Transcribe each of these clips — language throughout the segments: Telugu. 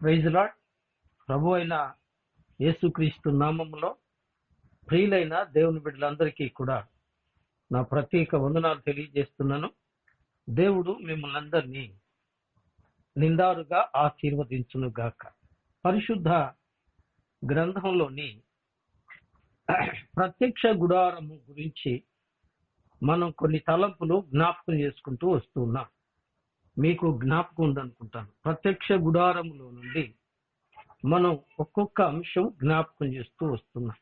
Praise lord. ప్రభు అయిన యేసుక్రీస్తు నామములో ప్రియులైన దేవుని బిడ్డలందరికీ కూడా నా ప్రత్యేక వందనాలు తెలియజేస్తున్నాను. దేవుడు మిమ్మల్ని అందరినీ నిందారుగా ఆశీర్వదించును గాక. పరిశుద్ధ గ్రంథంలోని ప్రత్యక్ష గుడారము గురించి మనం కొన్ని తలంపులు జ్ఞాపకం చేసుకుంటూ వస్తున్నాం. మీకు జ్ఞాపకం ఉందనుకుంటాను. ప్రత్యక్ష గుడారములో నుండి మనం ఒక్కొక్క అంశం జ్ఞాపకం చేస్తూ వస్తున్నాం.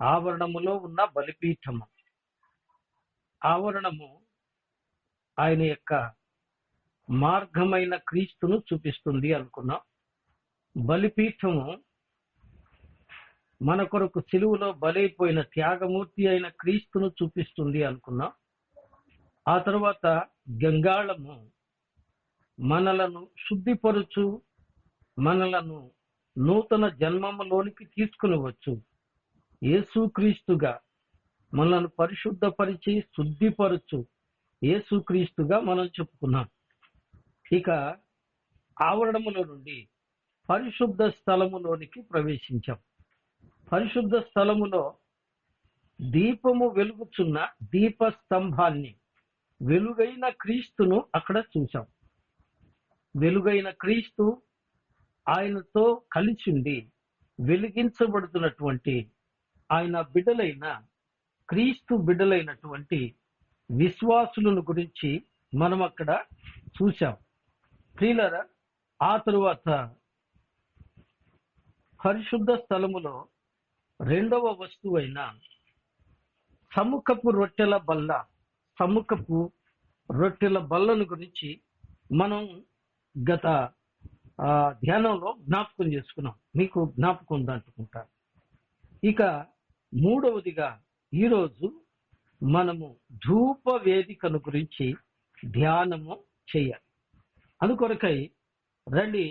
ఆవరణములో ఉన్న బలిపీఠము. ఆవరణము ఆయన యొక్క మార్గమైన క్రీస్తును చూపిస్తుంది అనుకున్నాం. బలిపీఠము మన కొరకు సిలువలో బలైపోయిన త్యాగమూర్తి అయిన క్రీస్తును చూపిస్తుంది అనుకున్నాం. ఆ తర్వాత గంగాళము మనలను శుద్ధిపరుచు, మనలను నూతన జన్మములోనికి తీసుకుని వచ్చు యేసుక్రీస్తుగా, మనల్ని పరిశుద్ధపరిచి శుద్ధిపరచు యేసుక్రీస్తుగా మనం చెప్పుకున్నాం. ఇక ఆవరణములో నుండి పరిశుద్ధ స్థలములోనికి ప్రవేశించాం. పరిశుద్ధ స్థలములో దీపము వెలుగుచున్న దీప స్తంభాన్ని, వెలుగైన క్రీస్తును అక్కడ చూశాం. వెలుగైన క్రీస్తు ఆయనతో కలిసి ఉండి వెలిగించబడుతున్నటువంటి ఆయన బిడ్డలైన క్రీస్తు బిడ్డలైనటువంటి విశ్వాసులను గురించి మనం అక్కడ చూశాం. ప్రియులారా, ఆ తరువాత పరిశుద్ధ స్థలములో రెండవ వస్తువైన సముఖపు రొట్టెల బల్లను గురించి మనం గత ధ్యానంలో జ్ఞాపకం చేసుకున్నాం. మీకు జ్ఞాపకం ఉందనుకుంటా. ఇక మూడవదిగా ఈరోజు మనము ధూప వేదికను గురించి ధ్యానము చేయాలి. అందుకొరకై రండి,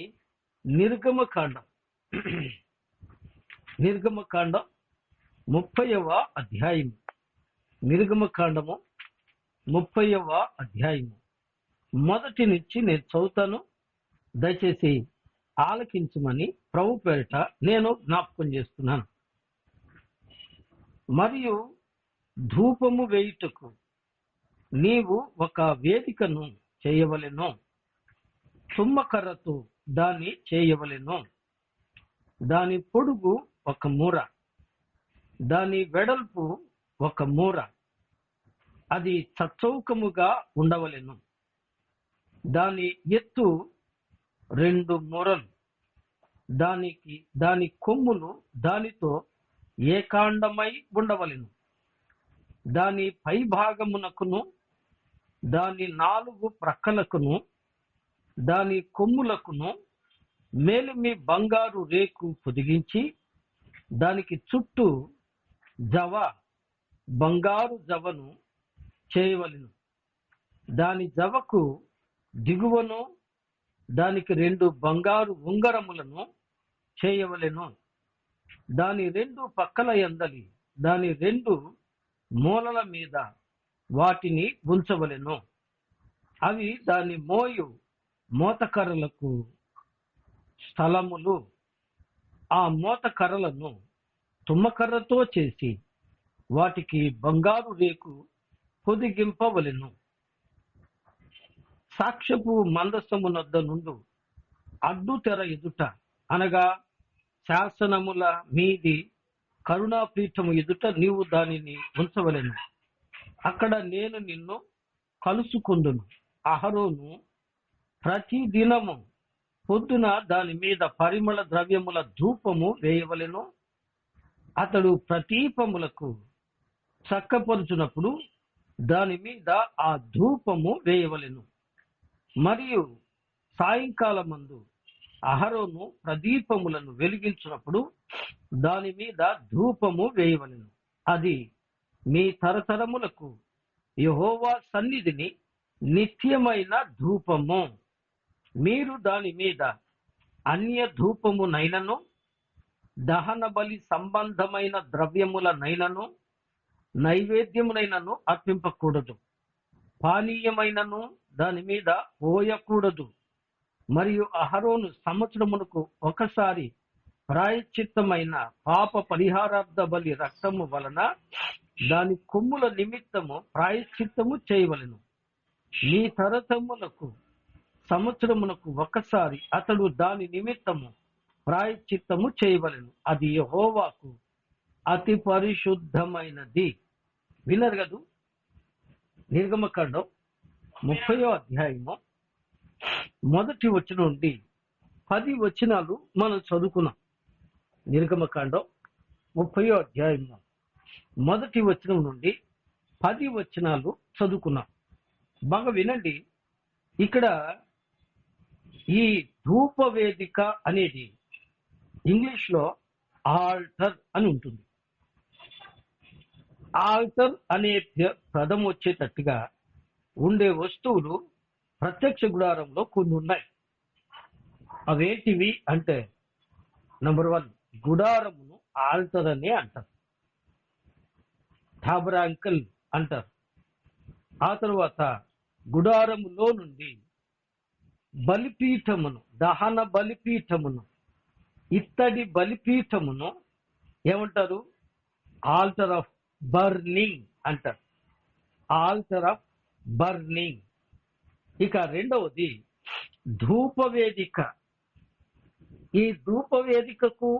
నిర్గమకాండం 30వ అధ్యాయం. నిర్గమకాండము 30వ అధ్యాయము మొదటి నుంచి నేను చదువుతాను. దయచేసి ఆలకించమని ప్రభు పేరిట నేను జ్ఞాపకం చేస్తున్నాను. మరియు ధూపము వేయుటకు నీవు ఒక వేదికను చేయవలెను, తుమ్మకర్రతో దాన్ని చేయవలెను. దాని పొడుగు 1 మూర, దాని వెడల్పు 1 మూర, అది చచ్చౌకముగా ఉండవలెను. దాని ఎత్తు 2 మూరలు, దాని కొమ్ములు దానితో ఏకాండమై ఉండవలెను. దాని పై భాగమునకును దాని 4 ప్రక్కలకును దాని కొమ్ములకును మేలిమి బంగారు రేకు పొదిగించి దానికి చుట్టూ బంగారు జవను చేయవలెను. దాని జవకు దిగువను దానికి 2 బంగారు ఉంగరములను చేయవలెను. దాని 2 పక్కల యందలి దాని 2 మూలల మీద వాటిని ఉంచవలెను. అవి దాని మోతకర్రలకు స్థలములు. ఆ మోతకర్రలను తుమ్మకర్రతో చేసి వాటికి బంగారు రేకు పొదిగింపవలెను. సాక్ష్యపు మందసమునొద్ద నుండు అడ్డు తెర ఎదుట, అనగా శాసనముల మీది కరుణాపీఠము ఎదుట నీవు దానిని ఉంచవలెను. అక్కడ నేను నిన్ను కలుసుకుందును. అహరోను ప్రతి దినము పొద్దున దాని మీద పరిమళ ద్రవ్యముల ధూపము వేయవలెను. అతడు ప్రదీపములకు చక్కపరుచునప్పుడు దాని మీద ఆ ధూపము వేయవలెను. మరియు సాయంకాలమందు అహరోను ప్రదీపములను వెలిగించినప్పుడు దాని మీద ధూపము వేయవలెను. అది మీ తరతరములకు యెహోవా సన్నిధిని నిత్యమైన ధూపము. మీరు దాని మీద అన్య ధూపమునైనను దహన బలి సంబంధమైన ద్రవ్యములనైనను నైవేద్యమునైనను అర్పింపకూడదు. పానీయమైనను దాని మీద పోయకూడదు. మరియు అహరోను సంవత్సరమునకు ఒకసారి ప్రాయశ్చిత్తమైన పాప పరిహారార్థ బలి రక్తము వలన దాని కొమ్ముల నిమిత్తము ప్రాయశ్చిత్తము చేయవలెను. మీ తరతములకు సంవత్సరమునకు ఒకసారి అతడు దాని నిమిత్తము ప్రాయశ్చిత్తము చేయవలెను. అది యెహోవాకు అతి పరిశుద్ధమైనది. వినరు కదూ? నిర్గమకాండం 30వ అధ్యాయము 1వ వచనం నుండి 10 వచనాలు మనం చదువుకున్నాం. నిర్గమకాండం 30వ అధ్యాయము 1వ వచనం నుండి 10 వచనాలు చదువుకున్నాం. బాగా వినండి. ఇక్కడ ఈ ధూపవేదిక అనేది ఇంగ్లీష్ లో ఆల్టర్ అని ఉంటుంది. ఆల్టర్ అనే పదం వచ్చేటట్టుగా ఉండే వస్తువులు ప్రత్యక్ష గుడారంలో కొన్ని ఉన్నాయి. అవేంటివి అంటే, నంబర్ 1, గుడారమును ఆల్టర్ అనే అంటారు, టాబరాంకల్ అంటారు. ఆ తర్వాత గుడారములో నుండి బలిపీఠమును, దహన బలిపీఠమును, ఇత్తడి బలిపీఠమును ఏమంటారు? ఆల్టర్ ఆఫ్ బర్నింగ్ అంటారు. Altar of burning. ఇక రెండవది ధూపవేదిక. ఈ ధూపవేదికకు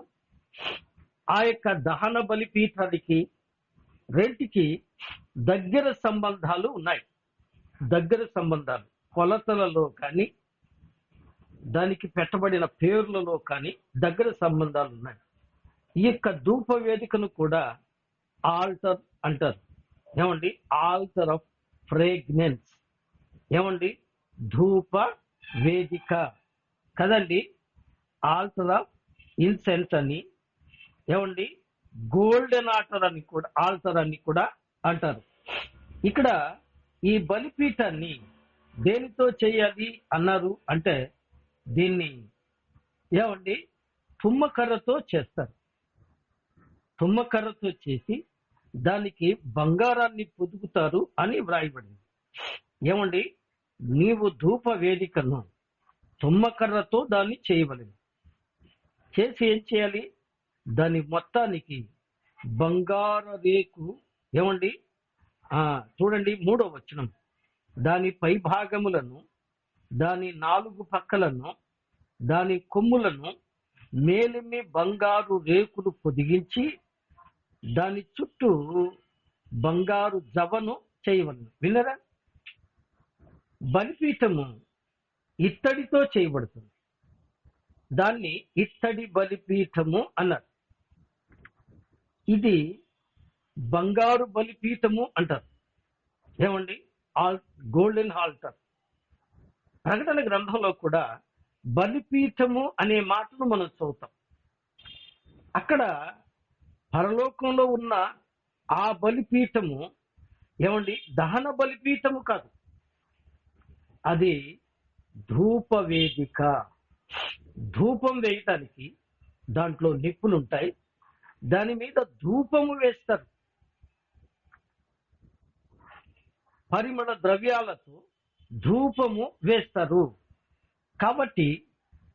ఆ యొక్క దహన బలిపీఠానికి రెంటికి దగ్గర సంబంధాలు ఉన్నాయి. దగ్గర సంబంధాలు కొలతలలో కానీ దానికి పెట్టబడిన పేర్లలో కానీ దగ్గర సంబంధాలు ఉన్నాయి. ఈ యొక్క ధూప వేదికను కూడా ఆల్టర్ అంటారు. ఏమండి? Altar of fragrance. ఏమండి? ధూప వేదిక కదండి. ఆల్టర్ ఆఫ్ ఇన్సెన్స్ అని, ఏమండి, గోల్డెన్ ఆల్టర్ అని కూడా అంటారు. ఇక్కడ ఈ బలిపీఠాన్ని దేనితో చేయాలి అన్నారు అంటే, దీన్ని ఏమండి తుమ్మకర్రతో చేస్తారు. తుమ్మకర్రతో చేసి దానికి బంగారాన్ని పొదుగుతారు అని వ్రాయబడింది. ఏమండి? నీవు ధూప వేదికను తుమ్మకర్రతో దాన్ని చేయవలెను. చేసి ఏం చేయాలి? దాని మొత్తానికి బంగారు రేకు, ఏమండి, చూడండి 3వ వచనం, దాని పై భాగములను, దాని 4 పక్కలను, దాని కొమ్ములను మేలిమి బంగారు రేకులు పొదిగించి దాని చుట్టూ బంగారు జవను చేయవలను. వినరా? బలిపీఠము ఇత్తడితో చేయబడుతుంది. దాన్ని ఇత్తడి బలిపీఠము అన్నారు. ఇది బంగారు బలిపీఠము అంటారు. ఏమండి? Golden altar. ప్రకటన గ్రంథంలో కూడా బలిపీఠము అనే మాటను మనం చదువుతాం. అక్కడ పరలోకంలో ఉన్న ఆ బలిపీఠము, ఏమండి, దహన బలిపీఠము కాదు, అది ధూప వేదిక. ధూపం వేయటానికి దాంట్లో నిప్పులు ఉంటాయి, దాని మీద ధూపము వేస్తారు. పరిమళ ద్రవ్యాలతో ధూపము వేస్తారు. కాబట్టి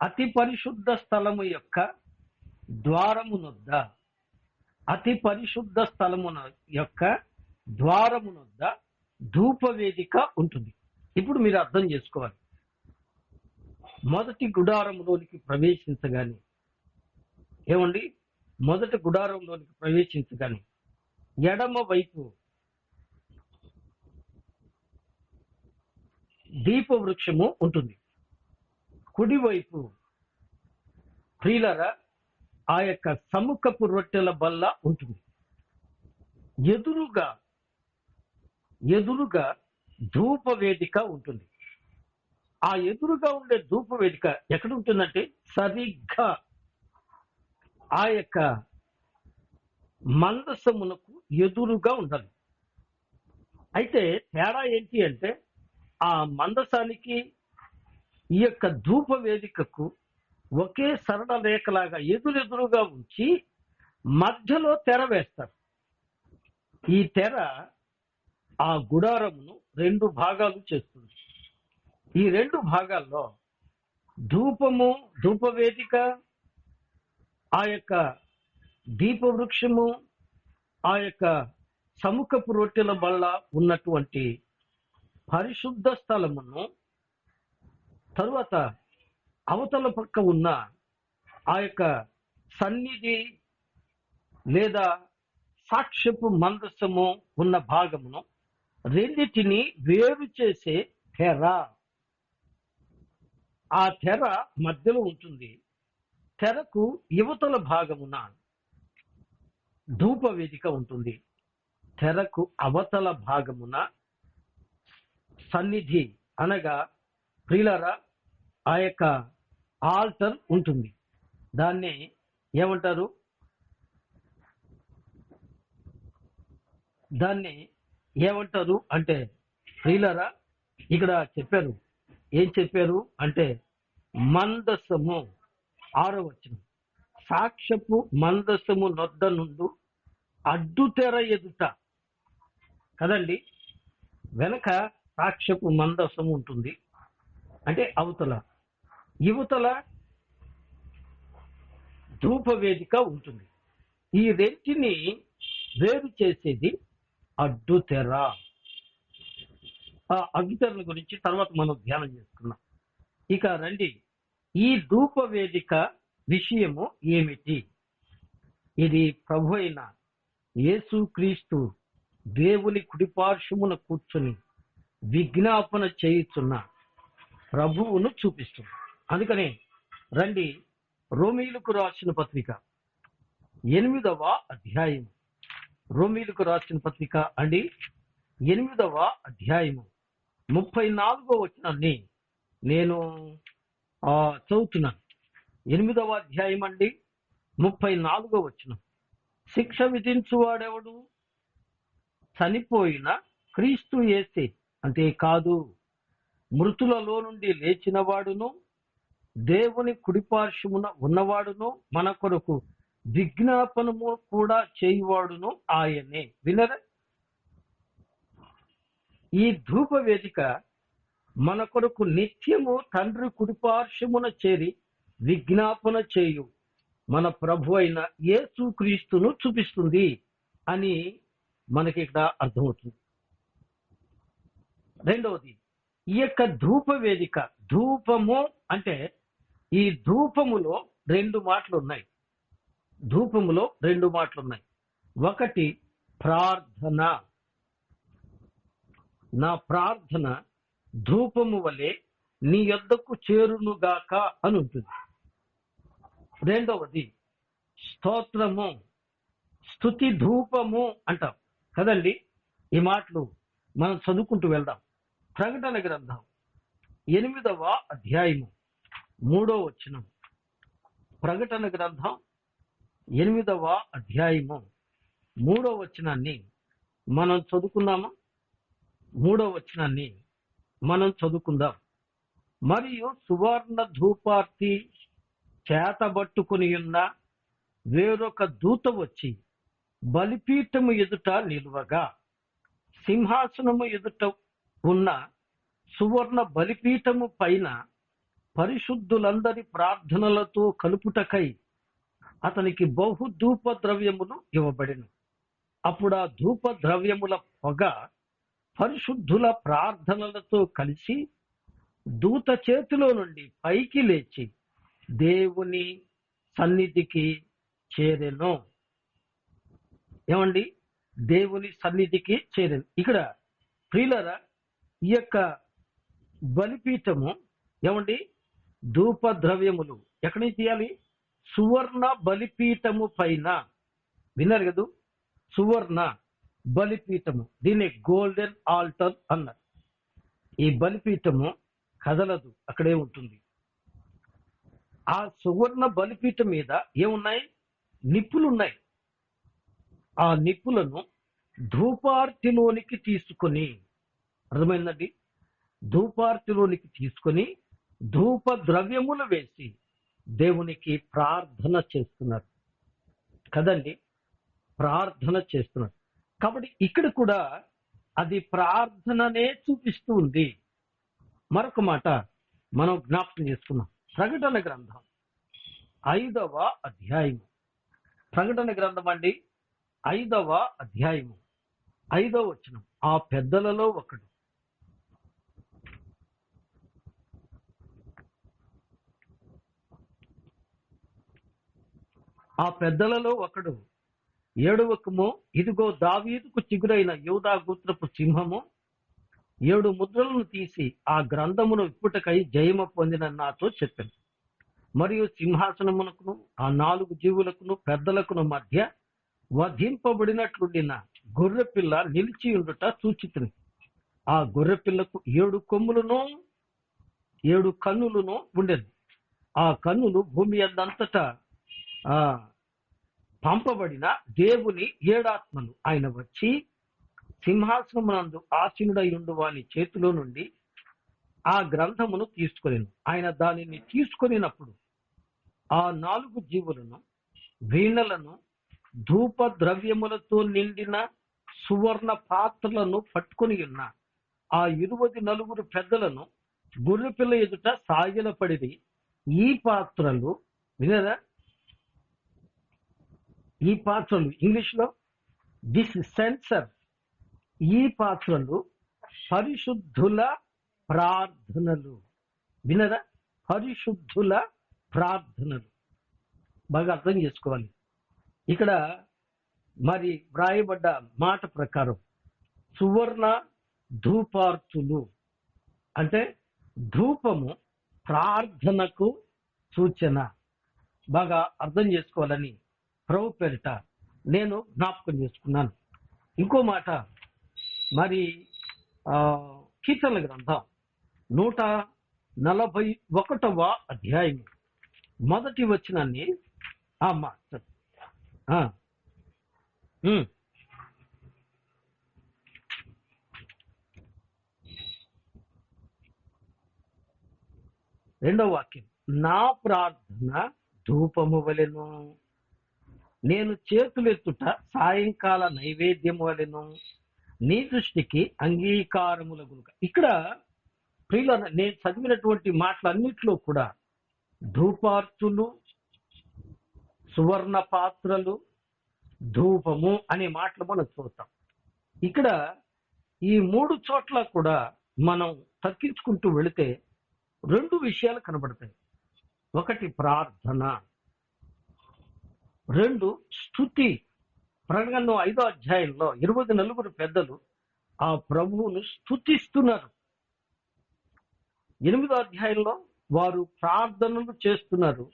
అతి పరిశుద్ధ స్థలము యొక్క ద్వారమునొద్ద, అతి పరిశుద్ధ స్థలము యొక్క ద్వారమునొద్ద ధూప వేదిక ఉంటుంది. ఇప్పుడు మీరు అర్థం చేసుకోవాలి. మొదటి గుడారంలోనికి ప్రవేశించగానే, ఏమండి, మొదటి గుడారంలోనికి ప్రవేశించగానే ఎడమ వైపు దీప వృక్షము ఉంటుంది. కుడివైపు ప్రియులారా ఆ యొక్క సముఖపు రొట్టెల బల్ల ఉంటుంది. ఎదురుగా ధూప వేదిక ఉంటుంది. ఆ ఎదురుగా ఉండే ధూప వేదిక ఎక్కడ ఉంటుందంటే సరిగ్గా ఆ యొక్క మందసమునకు ఎదురుగా ఉండాలి. అయితే తేడా ఏంటి అంటే, ఆ మందసానికి ఈ యొక్క ధూప వేదికకు ఒకే సరళ రేఖలాగా ఎదురెదురుగా ఉంచి మధ్యలో తెర వేస్తారు. ఈ తెర ఆ గుడారమును 2 భాగాలు చేస్తుంది. ఈ 2 భాగాల్లో ధూపము, ధూపవేదిక, ఆ యొక్క దీపవృక్షము, ఆ యొక్క సముఖపు రొట్టెల బల్ల ఉన్నటువంటి పరిశుద్ధ స్థలమును, తరువాత అవతల పక్క ఉన్న ఆ యొక్క సన్నిధి లేదా సాక్ష్యపు మందసము ఉన్న భాగమును రెండిటిని వేరు చేసే తెర, ఆ తెర మధ్యలో ఉంటుంది. తెరకు యువతల భాగమున ధూపవేదిక ఉంటుంది. తెరకు అవతల భాగమున సన్నిధి అనగా ప్రియులారా ఆ యొక్క ఆల్టర్ ఉంటుంది. దాన్ని ఏమంటారు? దాన్ని ఏమంటారు అంటే ప్రియులారా ఇక్కడ చెప్పారు. ఏం చెప్పారు అంటే మందసము. 6వ వచనం, సాక్ష్యపు మందసము నొద్ద నుండు అడ్డు తెర ఎదుట. కదండి, వెనక సాక్ష్యపు మందసము ఉంటుంది అంటే అవతల, యువతల ధూపవేదిక ఉంటుంది. ఈ రెంటిని వేరు చేసేది అడ్డు తెర. ఆ అడ్డు తెరల గురించి తర్వాత మనం ధ్యానం చేసుకున్నాం. ఇక రండి, ఈ ధూపవేదిక విషయము ఏమిటి? ఇది ప్రభు అయిన యేసుక్రీస్తు దేవుని కుడిపార్శ్వమున కూర్చుని విజ్ఞాపన చేయుచున్న ప్రభువును చూపిస్తుంది. అందుకనే రండి, రోమీయులకు రాసిన పత్రిక 8వ అధ్యాయం. రోమీయులకు రాసిన పత్రిక అండి 8వ అధ్యాయము 34వ వచనాన్ని నేను చదువుతున్నాను. 8వ అధ్యాయం అండి 34వ వచనం. శిక్ష విధించువాడెవడు? చనిపోయిన క్రీస్తు యేసే, అంతేకాదు మృతులలో నుండి లేచిన వాడును దేవుని కుడిపార్శ్వమున ఉన్నవాడును మన కొరకు విజ్ఞాపనము కూడా చేయువాడును ఆయనే. వినరా? ఈ ధూపవేదిక మన కొరకు నిత్యము తండ్రి కుడిపార్శ్వమున చేరి విజ్ఞాపన చేయు మన ప్రభు అయిన యేసుక్రీస్తును చూపిస్తుంది అని మనకి ఇక్కడ అర్థమవుతుంది. రెండవది, ఈ యొక్క ధూపవేదిక, ధూపము అంటే ఈ ధూపములో 2 మాటలు ఉన్నాయి. ధూపములో 2 మాటలు ఉన్నాయి. ఒకటి ప్రార్థన. నా ప్రార్థన ధూపము వలె నీ యొద్దకు చేరునుగాక అని ఉంటుంది. రెండవది స్తోత్రము, స్తుతి ధూపము అంటాం కదండి. ఈ మాటలు మనం చదువుకుంటూ వెళ్దాం. ప్రకటన గ్రంథం 8వ అధ్యాయము 3వ వచనం. ప్రకటన గ్రంథం 8వ అధ్యాయము 3వ వచనాన్ని మనం చదువుకుందామా? 3వ వచనాన్ని మనం చదువుకుందాం. మరియు సువర్ణ ధూపార్తి చేతబట్టుకుని ఉన్న వేరొక దూత వచ్చి బలిపీఠము ఎదుట నిలువగా, సింహాసనము ఎదుట ఉన్న సువర్ణ బలిపీఠము పైన పరిశుద్ధులందరి ప్రార్థనలతో కలుపుటకై అతనికి బహు ధూప ద్రవ్యములు ఇవ్వబడెను. అప్పుడు ఆ ధూప ద్రవ్యముల పొగ పరిశుద్ధుల ప్రార్థనలతో కలిసి దూత చేతిలో నుండి పైకి లేచి దేవుని సన్నిధికి చేరెను. ఏమండి? దేవుని సన్నిధికి చేరెను. ఇక్కడ ప్రియులారా ఈ యొక్క బలిపీఠము ఏమండి? ధూప ద్రవ్యములు ఎక్కడి నుంచి తీయాలి? సువర్ణ బలిపీఠము పైన. విన్నారు కదా? సువర్ణ బలిపీఠము, దీన్ని గోల్డెన్ ఆల్టర్ అన్నారు. ఈ బలిపీఠము కదలదు, అక్కడే ఉంటుంది. ఆ సువర్ణ బలిపీఠం మీద ఏమున్నాయి? నిప్పులు ఉన్నాయి. ఆ నిప్పులను ధూపార్తిలోనికి తీసుకొని, అర్థమైందండి? ధూపార్తిలోనికి తీసుకొని ధూప ద్రవ్యములు వేసి దేవునికి ప్రార్థన చేస్తున్నారు కదండి. ప్రార్థన చేస్తున్నారు. కాబట్టి ఇక్కడ కూడా అది ప్రార్థననే చూపిస్తూ ఉంది. మరొక మాట మనం జ్ఞాపకం చేసుకున్నాం. ప్రకటన గ్రంథం 5వ అధ్యాయము. ప్రకటన గ్రంథం అండి 5వ అధ్యాయము 5వ వచనం. ఆ పెద్దలలో ఒకడు ఏడవకము, ఇదిగో దావీదుకు చిగురైన యూదా గోత్రపు సింహము 7 ముద్రలను తీసి ఆ గ్రంథమును విప్పుటకై జయము పొందిన నాతో చెప్పాను. మరియు సింహాసనమునకును ఆ 4 జీవులకును పెద్దలకును మధ్య వధింపబడినట్లుండిన గొర్రెపిల్ల నిలిచి ఉండుట చూచితిని. ఆ గొర్రెపిల్లకు 7 కొమ్ములను 7 కన్నులను ఉండెను. ఆ కన్నులు భూమి అందంతటా పంపబడిన దేవుని 7 ఆత్మలు. ఆయన వచ్చి సింహాసనమునందు ఆసీనుడై ఉండు వాని చేతిలో నుండి ఆ గ్రంథమును తీసుకొనెను. ఆయన దానిని తీసుకొనినప్పుడు ఆ 4 జీవులను, వీణలను, ధూప ద్రవ్యములతో నిండిన సువర్ణ పాత్రలను పట్టుకొని ఉన్న ఆ 24 పెద్దలను గొర్రెపిల్ల ఎదుట సాగిలపడిరి. ఈ పాత్రలు వినరా, ఈ పాత్రలు ఇంగ్లీష్లో దిస్ సెన్సర్, ఈ పాత్రలు పరిశుద్ధుల ప్రార్థనలు. వినరా, పరిశుద్ధుల ప్రార్థనలు. బాగా అర్థం చేసుకోవాలి. ఇక్కడ మరి వ్రాయబడ్డ మాట ప్రకారం సువర్ణ ధూపార్చులు అంటే ధూపము ప్రార్థనకు సూచన. బాగా అర్థం చేసుకోవాలని ప్రభు పేరిట నేను జ్ఞాపకం చేసుకున్నాను. ఇంకో మాట, మరి కీర్తనల గ్రంథం 141వ అధ్యాయం మొదటి వచనాన్ని రెండవ వాక్యం, నా ప్రార్థన ధూపము వలెను, నేను చేతులెత్తుట సాయంకాల నైవేద్యము వలెను, నీ దృష్టికి అంగీకారములగునుక. ఇక్కడ ప్రియుల నేను చదివినటువంటి మాటలన్నిటిలో కూడా ధూపార్చులు, సువర్ణ పాత్రలు, ధూపము అనే మాటలు మనం చూస్తాం. ఇక్కడ ఈ 3 చోట్ల కూడా మనం తక్కించుకుంటూ వెళితే 2 విషయాలు కనబడతాయి. ఒకటి ప్రార్థన, 2 స్తుతి. ప్రకటన 5వ అధ్యాయంలో 24 పెద్దలు ఆ ప్రభువును స్తుతిస్తున్నారు. 8వ అధ్యాయంలో వారు ప్రార్థనలు చేస్తున్నారు,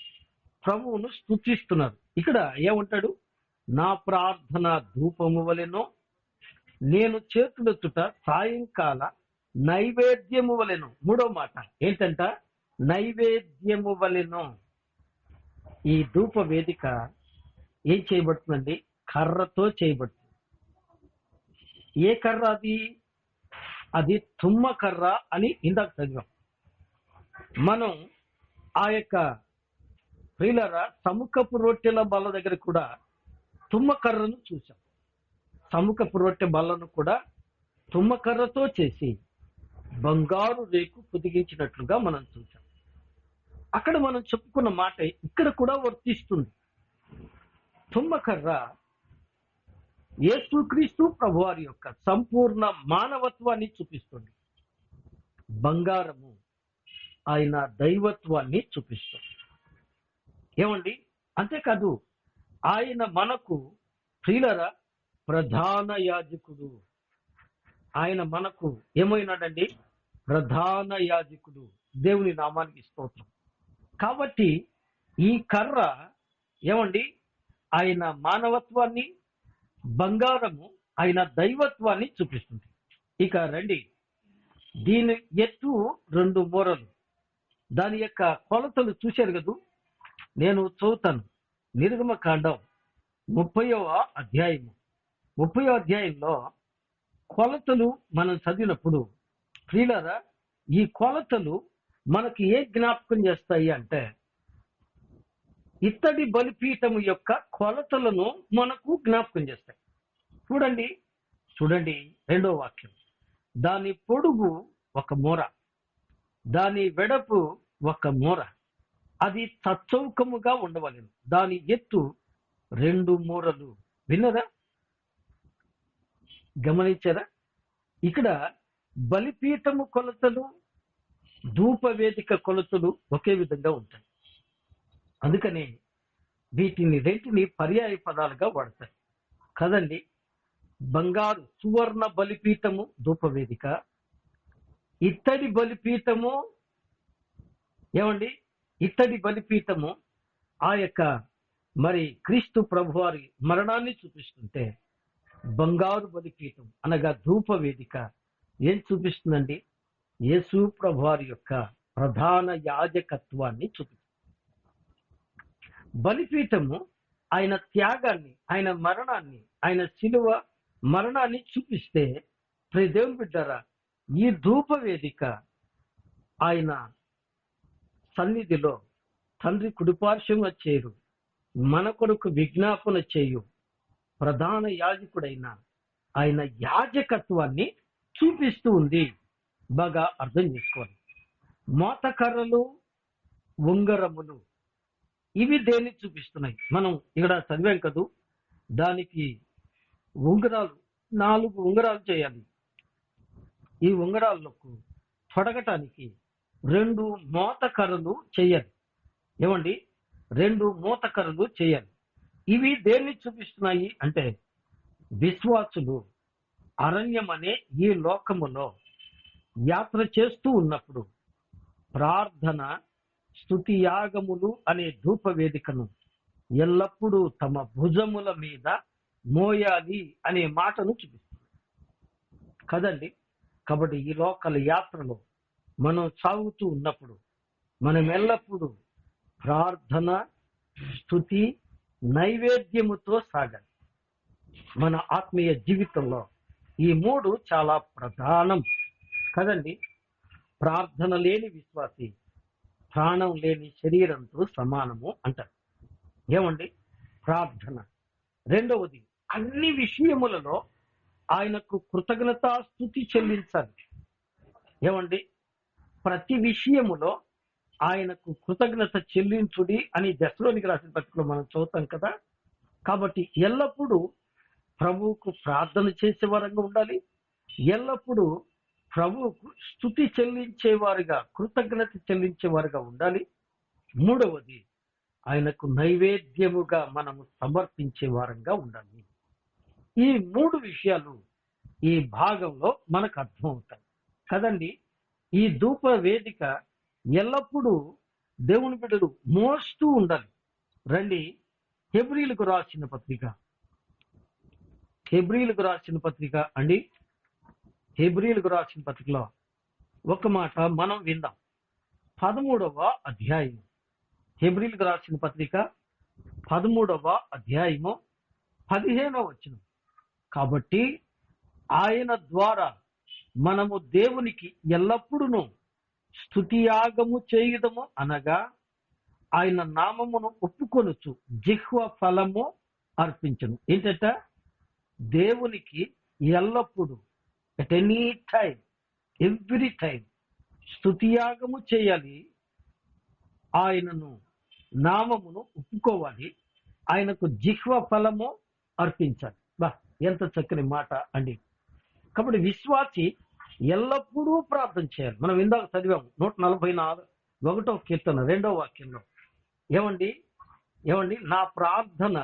ప్రభువును స్తుతిస్తున్నారు. ఇక్కడ ఏమంటాడు, నా ప్రార్థన ధూపము వలెనో, నేను చేతులెత్తుట సాయంకాల నైవేద్యము వలెను. 3వ మాట ఏంటంట, నైవేద్యము వలెను. ఈ ధూప వేదిక ఏం చేయబడుతుందండి, కర్రతో చేయబడుతుంది. ఏ కర్ర అది? అది తుమ్మ కర్ర అని ఇందాక చదివాం. మనం ఆ యొక్క ప్రియులర సముఖపు రొట్టెల బల్ల దగ్గర కూడా తుమ్మ కర్రను చూసాం. సముఖపు రొట్టె బల్లను కూడా తుమ్మ కర్రతో చేసి బంగారు రేకు పొదిగించినట్లుగా మనం చూసాం. అక్కడ మనం చెప్పుకున్న మాట ఇక్కడ కూడా వర్తిస్తుంది. తుమ్మకర్ర యేసుక్రీస్తు ప్రభువారి యొక్క సంపూర్ణ మానవత్వాన్ని చూపిస్తుంది. బంగారము ఆయన దైవత్వాన్ని చూపిస్తుంది. ఏమండి, అంతేకాదు ఆయన మనకు ప్రియులర ప్రధాన యాజకుడు. ఆయన మనకు ఏమైనాడండి, ప్రధాన యాజకుడు. దేవుని నామానికి స్తోత్రం. కాబట్టి ఈ కర్ర ఏమండి, ఆయన మానవత్వాన్ని, బంగారము ఆయన దైవత్వాన్ని చూపిస్తుంది. ఇక రండి, దీని ఎత్తు 2 మూరలు. దాని యొక్క కొలతలు చూశారు కదూ. నేను చదువుతాను. నిర్గమకాండం 30వ అధ్యాయము. 30వ అధ్యాయంలో కొలతలు మనం చదివినప్పుడు ప్రియులారా, ఈ కొలతలు మనకి ఏ జ్ఞాపకం చేస్తాయి అంటే, ఇత్తడి బలిపీఠము యొక్క కొలతలను మనకు జ్ఞాపకం చేస్తాయి. చూడండి 2వ వాక్యం. దాని పొడుగు 1 మూర, దాని వెడపు 1 మూర, అది తచ్చౌకముగా ఉండవలెను. దాని ఎత్తు 2 మూరలు. విన్నరా? గమనించారా? ఇక్కడ బలిపీఠము కొలతలు, ధూపవేదిక కొలతలు ఒకే విధంగా ఉంటాయి. అందుకనే వీటిని రెంటిని పర్యాయ పదాలుగా వాడతారు కదండి. బంగారు సువర్ణ బలిపీఠము ధూపవేదిక, ఇత్తడి బలిపీఠము ఇత్తడి బలిపీఠము ఆ యొక్క మరి క్రీస్తు ప్రభువారి మరణాన్ని చూపిస్తుంటే, బంగారు బలిపీఠం అనగా ధూపవేదిక ఏం చూపిస్తుందండి? యేసు ప్రభువారి యొక్క ప్రధాన యాజకత్వాన్ని చూపిస్తుంది. బలిపీఠము ఆయన త్యాగాన్ని, ఆయన మరణాన్ని, ఆయన శిలువ మరణాన్ని చూపిస్తే, ప్రియ దేవుని బిడ్డలారా, ఈ ధూపవేదిక ఆయన సన్నిధిలో తండ్రి కుడిపార్శ్వంగా చేరు మన కొరకు విజ్ఞాపన చేయు ప్రధాన యాజకుడైన ఆయన యాజకత్వాన్ని చూపిస్తూ ఉంది. బాగా అర్థం చేసుకోవాలి. మోతకర్రలు, ఉంగరములు ఇవి దేన్ని చూపిస్తున్నాయి? మనం ఇక్కడ చదివాం కదూ, దానికి ఉంగరాలు 4 ఉంగరాలు చేయాలి. ఈ ఉంగరాలకు తొడగటానికి 2 మోతకర్రలు చేయాలి. 2 మోతకర్రలు చేయాలి. ఇవి దేన్ని చూపిస్తున్నాయి అంటే, విశ్వాసులు అరణ్యం అనే ఈ లోకములో యాత్ర చేస్తూ ఉన్నప్పుడు ప్రార్థన, స్తుతి యాగములు అనే ధూపవేదికను ఎల్లప్పుడూ తమ భుజముల మీద మోయాలి అనే మాటను చూపిస్తుంది కదండి. కాబట్టి ఈ లోకల యాత్రలో మనం సాగుతూ ఉన్నప్పుడు మనం ఎల్లప్పుడూ ప్రార్థన, స్తుతి, నైవేద్యముతో సాగాలి. మన ఆత్మీయ జీవితంలో ఈ 3 చాలా ప్రధానం కదండి. ప్రార్థన లేని విశ్వాసి ప్రాణం లేని శరీరంతో సమానము అంటారు. ప్రార్థన. రెండవది, అన్ని విషయములలో ఆయనకు కృతజ్ఞతాస్తుతి చెల్లించాలి. ప్రతి విషయములో ఆయనకు కృతజ్ఞత చెల్లించుడి అని దశలోనికి రాసిన పత్రికలో మనం చదువుతాం కదా. కాబట్టి ఎల్లప్పుడూ ప్రభువుకు ప్రార్థన చేసే వారంగా ఉండాలి. ఎల్లప్పుడూ ప్రభువుకు స్తుతి చెల్లించేవారుగా, కృతజ్ఞత చెల్లించేవారుగా ఉండాలి. మూడవది, ఆయనకు నైవేద్యముగా మనము సమర్పించే వారంగా ఉండాలి. ఈ 3 విషయాలు ఈ భాగంలో మనకు అర్థమవుతాయి కదండి. ఈ ధూప వేదిక ఎల్లప్పుడూ దేవుని బిడ్డలు మోస్తూ ఉండాలి. రండి, హెబ్రీలకు రాసిన పత్రిక అండి. హెబ్రీలకు రాసిన పత్రికలో ఒక మాట మనం విందాం. 13వ అధ్యాయము, హెబ్రీలకు రాసిన పత్రిక 13వ అధ్యాయము 15వ వచనం. కాబట్టి ఆయన ద్వారా మనము దేవునికి ఎల్లప్పుడూ స్తుతియాగము చేయుదము, అనగా ఆయన నామమును ఒప్పుకొనుచు జిహ్వ ఫలము అర్పించను. ఏంటంట? దేవునికి ఎల్లప్పుడూ, at any time, every time స్తుతియాగము చేయాలి. ఆయనను నామమును ఒప్పుకోవాలి. ఆయనకు జిహ్వ ఫలము అర్పించాలి. ఎంత చక్కని మాట అండి. కాబట్టి విశ్వాసి ఎల్లప్పుడూ ప్రార్థన చేయాలి. మనం ఇందాక చదివాము 141వ కీర్తన 2వ వాక్యంలో. నా ప్రార్థన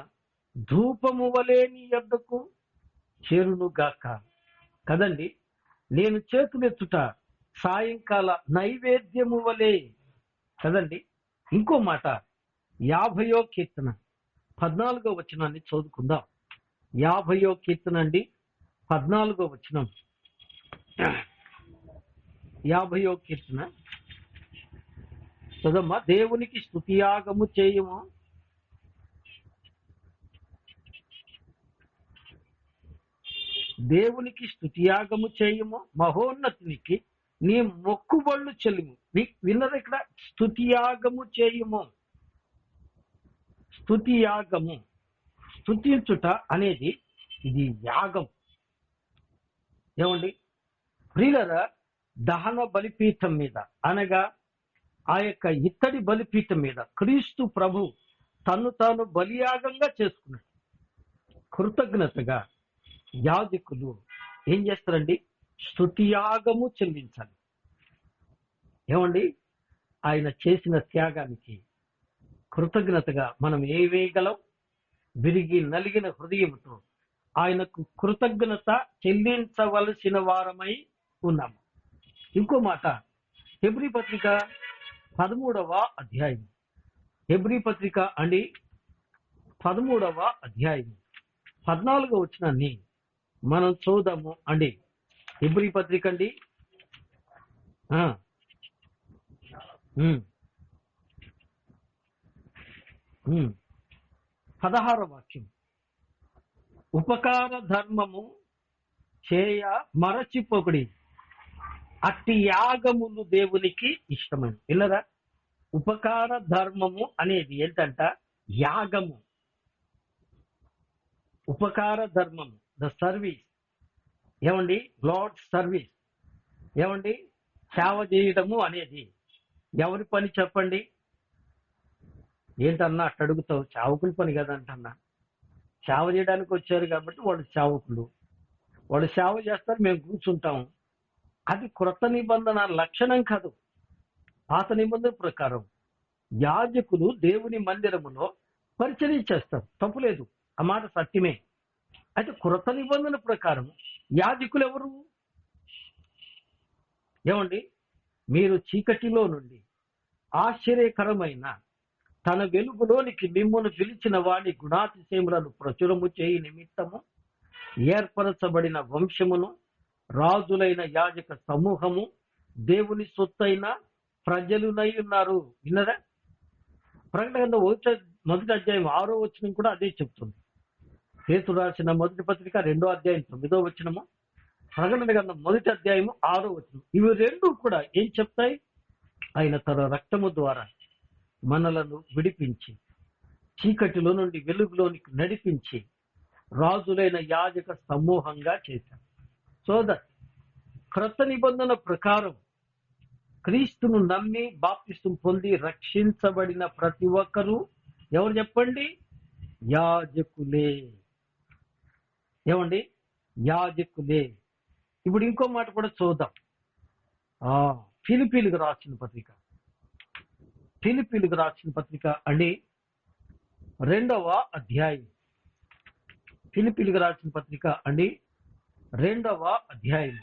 ధూపము వలె నీ యొద్దకు చేరును గాక కదండి. నేను చేతులెత్తుట సాయంకాల నైవేద్యము వలె కదండి. ఇంకో మాట 50వ కీర్తన 14వ వచనాన్ని చదువుకుందాం. 50వ కీర్తన అండి, 14వ వచనం. 50వ కీర్తన చదమ్మా. దేవునికి స్తుతియాగము చేయము, దేవునికి స్తుతియాగము చేయము, మహోన్నతునికి నీ మొక్కుబళ్ళు చెల్లుము. విన్నది ఇక్కడ? స్తుతియాగము చేయము. స్తుతియాగము, స్తుతించుట అనేది ఇది యాగం. ప్రియులారా, దహన బలిపీఠం మీద అనగా ఆ యొక్క ఇత్తడి బలిపీఠం మీద క్రీస్తు ప్రభు తను తాను బలియాగంగా చేసుకున్నాడు. కృతజ్ఞతగా యాజకులు ఏం చేస్తారండి? స్తుతియాగము చెల్లించాలి. ఏమండి, ఆయన చేసిన త్యాగానికి కృతజ్ఞతగా మనం ఏవేయగలం? విరిగి నలిగిన హృదయంతో ఆయనకు కృతజ్ఞత చెల్లించవలసిన వారమై ఉన్నాము. ఇంకో మాట, హెబ్రీ పత్రిక 13వ అధ్యాయం. హెబ్రీ పత్రిక అండి 13వ అధ్యాయం 14వ వచనాన్ని మనం చూద్దాము అండి. హెబ్రీ పత్రిక అండి 16వ వాక్యం. ఉపకార ధర్మము చేయ మరచిపోకుడి, అట్టి యాగములు దేవునికి ఇష్టమని. విన్నరా? ఉపకార ధర్మము అనేది ఏంటంట? యాగము. ఉపకార ధర్మము, ద సర్వీస్. ఏమండి? Lord service. ఏమండి? సేవ చేయడము అనేది ఎవరి పని చెప్పండి? ఏంటన్నా అట్ట అడుగుతావు? చావకుల పని కదంటన్నా. సేవ చేయడానికి వచ్చారు కాబట్టి వాళ్ళు సేవకులు, వాళ్ళు సేవ చేస్తారు, మేము కూర్చుంటాం. అది క్రొత్త నిబంధన లక్షణం కాదు. పాత నిబంధన ప్రకారం యాజకులు దేవుని మందిరములో పరిచర్య చేస్తారు, తప్పులేదు, ఆ మాట సత్యమే. అయితే క్రొత్త నిబంధన ప్రకారం యాజకులు ఎవరు? ఏమండి? మీరు చీకటిలో నుండి ఆశ్చర్యకరమైన తన వెలుగులోనికి మిమ్మును పిలిచిన వాడి గుణాతిశయములను ప్రచురము చేయి నిమిత్తము ఏర్పరచబడిన వంశమును, రాజులైన యాజక సమూహము, దేవుని సొత్తైన ప్రజలునై ఉన్నారు. విన్నరా? ప్రకటన మొదటి అధ్యాయం 6వ వచనం కూడా అదే చెప్తుంది. పేతురు రాసిన మొదటి పత్రిక 2వ అధ్యాయం 9వ వచనము, ప్రకటన గ్రంథం 1వ అధ్యాయము 6వ వచనం. ఇవి రెండు కూడా ఏం చెప్తాయి? ఆయన తన రక్తము ద్వారా మనలను విడిపించి చీకటిలో నుండి వెలుగులోనికి నడిపించి రాజులైన యాజక సమూహంగా చేశారు. క్రొత్త నిబంధన ప్రకారం క్రీస్తును నమ్మి బాప్తిసం పొంది రక్షించబడిన ప్రతి ఒక్కరూ ఎవరు చెప్పండి? యాజకులే. ఏమండి? యాజకులే. ఇప్పుడు ఇంకో మాట కూడా చూద్దాం. ఫిలిప్పీలకు రాసిన పత్రిక, ఫిలిప్పీలకు రాసిన పత్రిక అండి 2వ అధ్యాయం. ఫిలిప్పీలకు రాసిన పత్రిక అండి 2వ అధ్యాయం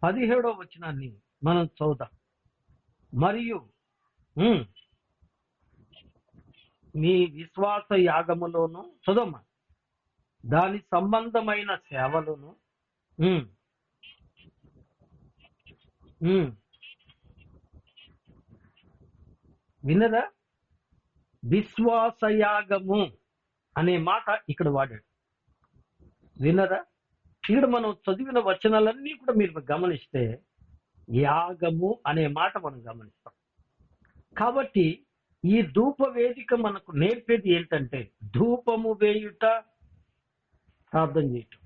17వ వచనాన్ని మనం చూద్దాం. మరియు మీ విశ్వాస యాగములోను చదవమ్మా, దాని సంబంధమైన సేవలను వినరా? విశ్వాసయాగము అనే మాట ఇక్కడ వాడాడు. వినరా? ఇక్కడ మనం చదివిన వచనాలన్నీ కూడా మీరు గమనిస్తే యాగము అనే మాట మనం గమనిస్తాం. కాబట్టి ఈ ధూప వేదిక మనకు నేర్పేది ఏంటంటే ధూపము వేయుట, ప్రార్థన చేయటం,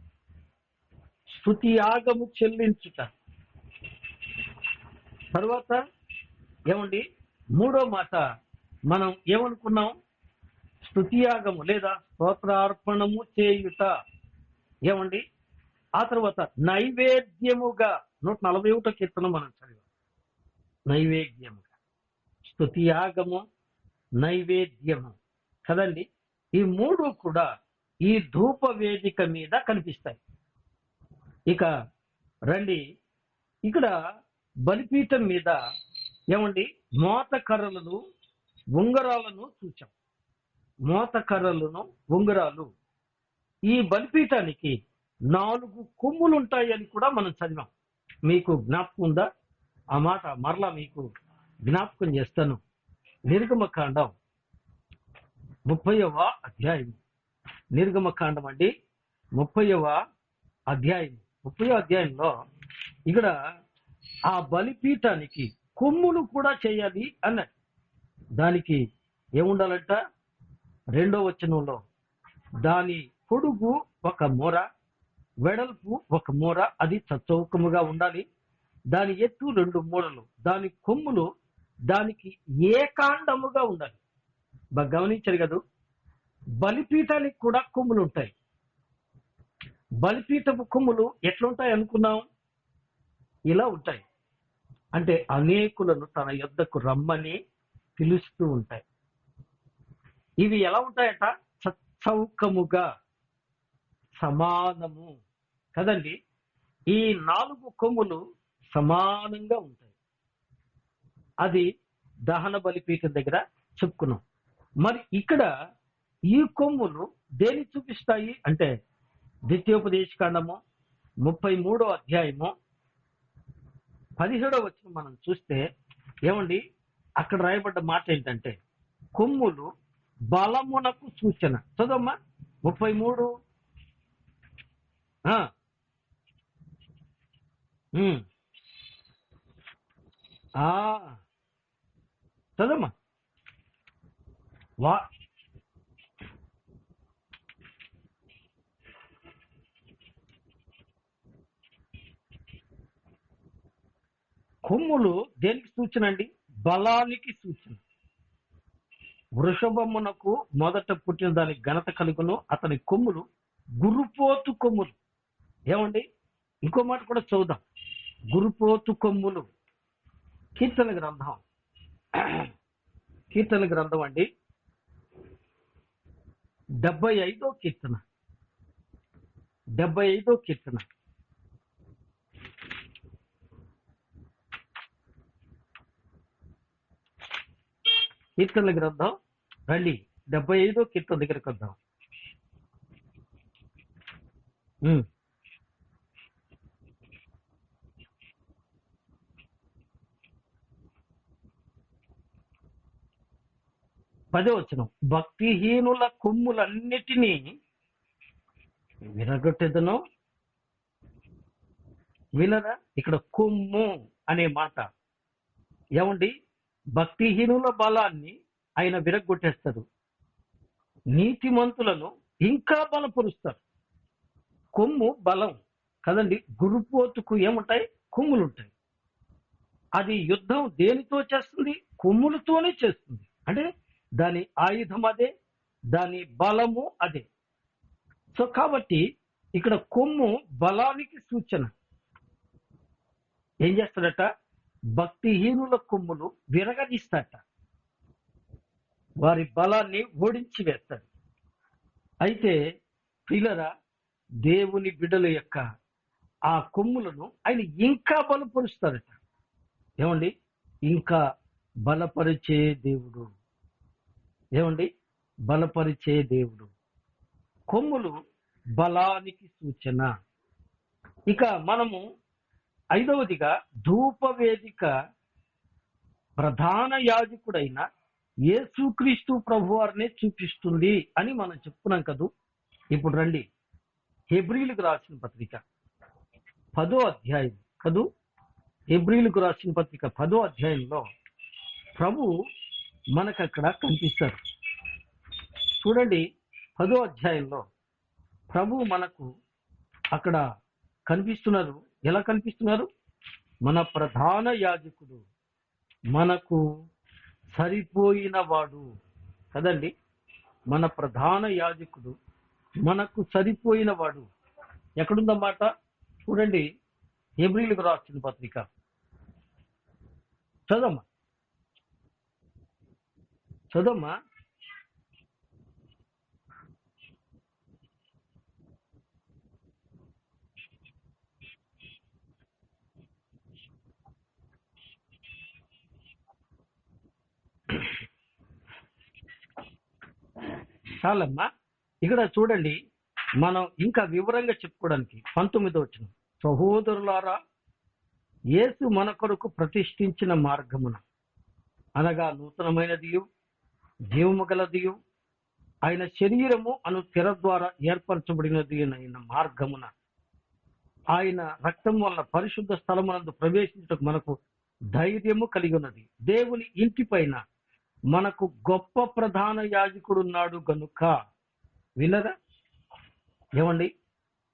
స్తుతి యాగము చెల్లించుట. తర్వాత ఏమండి? 3వ మాట మనం ఏమనుకున్నాం? స్తుతియాగము లేదా స్తోత్రార్పణము చేయుట. ఏమండి? ఆ తర్వాత నైవేద్యముగా 141వ కీర్తన మనం చదివాం. నైవేద్యముగా, స్తుతియాగము, నైవేద్యము కదండి. ఈ మూడు కూడా ఈ ధూప వేదిక మీద కనిపిస్తాయి. ఇక రండి, ఇక్కడ బలిపీఠం మీద ఏమండి మోతకర్రలను, ఉంగరాలను చూచాం. మోతకర్రలను, ఉంగరాలు. ఈ బలిపీఠానికి 4 కొమ్ములు ఉంటాయని కూడా మనం చదివాం. మీకు జ్ఞాపకం ఉందా? ఆ మాట మరలా మీకు జ్ఞాపకం చేస్తాను. నిర్గమకాండం 30వ అధ్యాయం. నిర్గమకాండం అండి 30వ అధ్యాయం. 30వ అధ్యాయంలో ఇక్కడ ఆ బలిపీఠానికి కొమ్ములు కూడా చేయాలి అన్నట్టు. దానికి ఏముండాలంట? 2వ వచనంలో దాని పొడుగు 1 మూర, వెడల్పు 1 మూర, అది చచ్చౌకముగా ఉండాలి. దాని ఎత్తు 2 మూరలు, దాని కొమ్ములు దానికి ఏకాండముగా ఉండాలి. బాగా గమనించారు కదా. బలిపీఠానికి కూడా కొమ్ములు ఉంటాయి. బలిపీఠపు కొమ్ములు ఎట్లుంటాయి అనుకున్నాం? ఇలా ఉంటాయి. అంటే అనేకులను తన యొద్దకు రమ్మని పిలుస్తూ ఉంటాయి. ఇవి ఎలా ఉంటాయట? సచ్చౌకముగా, సమానము కదండి. ఈ 4 కొమ్ములు సమానంగా ఉంటాయి. అది దహన బలిపీఠం దగ్గర చెప్పుకున్నాం. మరి ఇక్కడ ఈ కొమ్ములు దేని చూపిస్తాయి అంటే ద్వితీయోపదేశకాండము 33వ అధ్యాయము 17వ వచనం మనం చూస్తే ఏమండి అక్కడ రాయబడ్డ మాట ఏంటంటే కొమ్ములు బలమునకు సూచన. చదవమ్మా 33. చదవమ్మా. కొమ్ములు దేనికి సూచన అండి? బలానికి సూచన. వృషభమునకు మొదట పుట్టిన దానికి ఘనత కలుగును, అతని కొమ్ములు గురుపోతు కొమ్ములు. ఏమండి ఇంకో మాట కూడా చూద్దాం. గురుపోతు కొమ్ములు. కీర్తన గ్రంథం అండి 75వ కీర్తన. కీర్తనల గ్రంథం రండి 75వ కీర్తన దగ్గరకు వద్దాం. పదో వచనం. భక్తిహీనుల కొమ్ములన్నిటినీ విరగొట్టెదను. వినరా? ఇక్కడ కొమ్ము అనే మాట ఏమండి భక్తిహీనుల బలాన్ని ఆయన విరగొట్టేస్తారు, నీతిమంతులను ఇంకా బలపరుస్తారు. కొమ్ము బలం కదండి. గురుపోతుకు ఏముంటాయి? కొమ్ములు ఉంటాయి. అది యుద్ధం దేనితో చేస్తుంది? కొమ్ములతోనే చేస్తుంది. అంటే దాని ఆయుధం అదే, దాని బలము అదే. సో కాబట్టి ఇక్కడ కొమ్ము బలానికి సూచన. ఏం చేస్తాడట? భక్తిహీనుల కొమ్ములు విరగదీస్తాట, వారి బలాన్ని ఓడించి వేస్తాడు. అయితే ప్రియులరా, దేవుని బిడ్డల యొక్క ఆ కొమ్ములను ఆయన ఇంకా బలపరుస్తాడట. ఏమండి ఇంకా బలపరిచే దేవుడు. ఏమండి బలపరిచే దేవుడు. కొమ్ములు బలానికి సూచన. ఇక మనము 5వదిగా ధూపవేదిక ప్రధాన యాజకుడైన యేసుక్రీస్తు ప్రభువారినే చూపిస్తుంది అని మనం చెప్పుకున్నాం కదూ. ఇప్పుడు రండి హెబ్రీయులకు రాసిన పత్రిక 10వ అధ్యాయం కదూ. హెబ్రీయులకు రాసిన పత్రిక 10వ అధ్యాయంలో ప్రభు మనకు అక్కడ కనిపిస్తారు. చూడండి 10వ అధ్యాయంలో ప్రభు మనకు అక్కడ కనిపిస్తున్నారు. ఎలా కనిపిస్తున్నారు? మన ప్రధాన యాజకుడు, మనకు సరిపోయిన వాడు కదండి. మన ప్రధాన యాజకుడు మనకు సరిపోయిన వాడు. ఎక్కడుందన్నమాట చూడండి. హెబ్రీయులకు రాసిన పత్రిక చదవమ్మా. చాలమ్మా. ఇక్కడ చూడండి, మనం ఇంకా వివరంగా చెప్పుకోవడానికి 19వ వచనం. సహోదరులారా, యేసు మన కొరకు ప్రతిష్ఠించిన మార్గమున అనగా నూతనమైనదియు జీవము గలదియు ఆయన శరీరము అను తెర ద్వారా ఏర్పరచబడినది అయిన మార్గమున ఆయన రక్తం వలన పరిశుద్ధ స్థలమునందు ప్రవేశించటకు మనకు ధైర్యము కలిగి ఉన్నది. దేవుని ఇంటి పైన మనకు గొప్ప ప్రధాన యాజకుడు ఉన్నాడు గనుక. వినరా? ఏమండి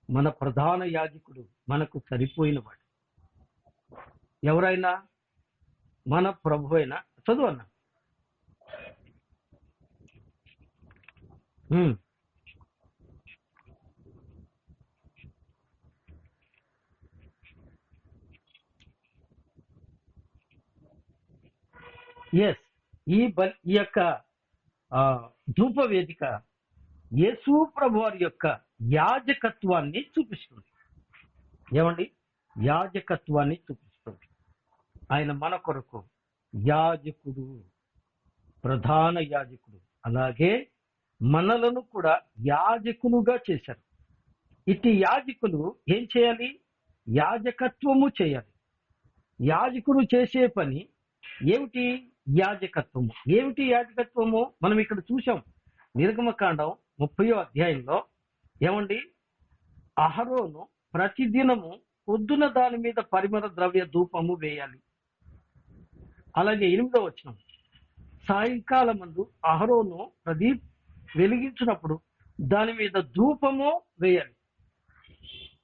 మన ప్రధాన యాజకుడు మనకు సరిపోయినవాడు. ఎవరైనా మన ప్రభు అయిన చదువు అన్న. ఎస్, ఈ యొక్క ధూప వేదిక యేసు ప్రభు వారి యొక్క యాజకత్వాన్ని చూపిస్తుంది. ఏమండి? యాజకత్వాన్ని చూపిస్తుంది. ఆయన మన కొరకు యాజకుడు, ప్రధాన యాజకుడు. అలాగే మనలను కూడా యాజకులుగా చేశారు. ఇటు యాజకులు ఏం చేయాలి? యాజకత్వము చేయాలి. యాజకుడు చేసే పని ఏమిటి? యాజకత్వము. ఏమిటి యాజకత్వము? మనం ఇక్కడ చూసాం నిర్గమకాండం 30వ అధ్యాయంలో. ఏమండి? అహరోను ప్రతిదినము పొద్దున దాని మీద పరిమళ ద్రవ్య ధూపము వేయాలి. అలాగే 8వ వచనం, సాయంకాలం మందు అహరోను ప్రదీప్ వెలిగించినప్పుడు దాని మీద ధూపము వేయాలి.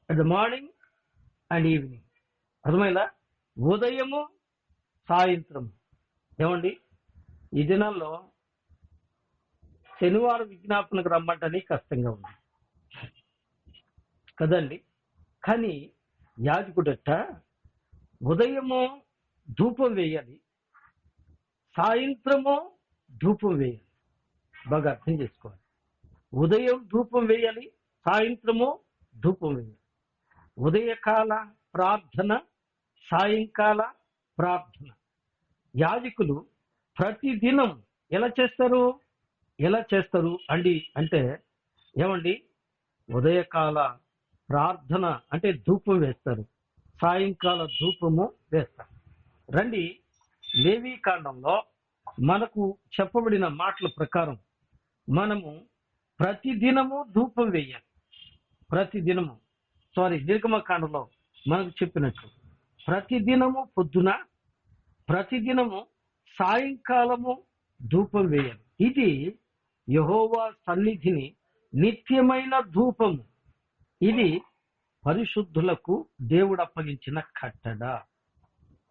At the morning and evening. అర్థమైందా? ఉదయము సాయంత్రము. ఏమండి? ఈ దినాల్లో శనివారం విజ్ఞాపనకు రమ్మంటని కష్టంగా ఉంది కదండి. కానీ యాజకుడట ఉదయము ధూపం వేయాలి, సాయంత్రము ధూపం వేయాలి. బాగా అర్థం చేసుకోవాలి. ఉదయం ధూపం వేయాలి, సాయంత్రము ధూపం వేయాలి. ఉదయకాల ప్రార్థన, సాయంకాల ప్రార్థన. యాజకులు ప్రతిదినం ఎలా చేస్తారు అండి అంటే, ఏమండి? ఉదయకాల ప్రార్థన అంటే ధూపం వేస్తారు, సాయంకాల ధూపము వేస్తారు. రండి, లేవీ కాండంలో మనకు చెప్పబడిన మాటల ప్రకారం మనము ప్రతిదినము ధూపం వేయాలి. ప్రతిదినము నిర్గమకాండంలో మనకు చెప్పినట్లు ప్రతిదినము పొద్దున, ప్రతిదినము సాయంకాలము ధూపం వేయాలి. ఇది యెహోవా సన్నిధిని నిత్యమైన ధూపము. ఇది పరిశుద్ధులకు దేవుడు అప్పగించిన కట్టడ.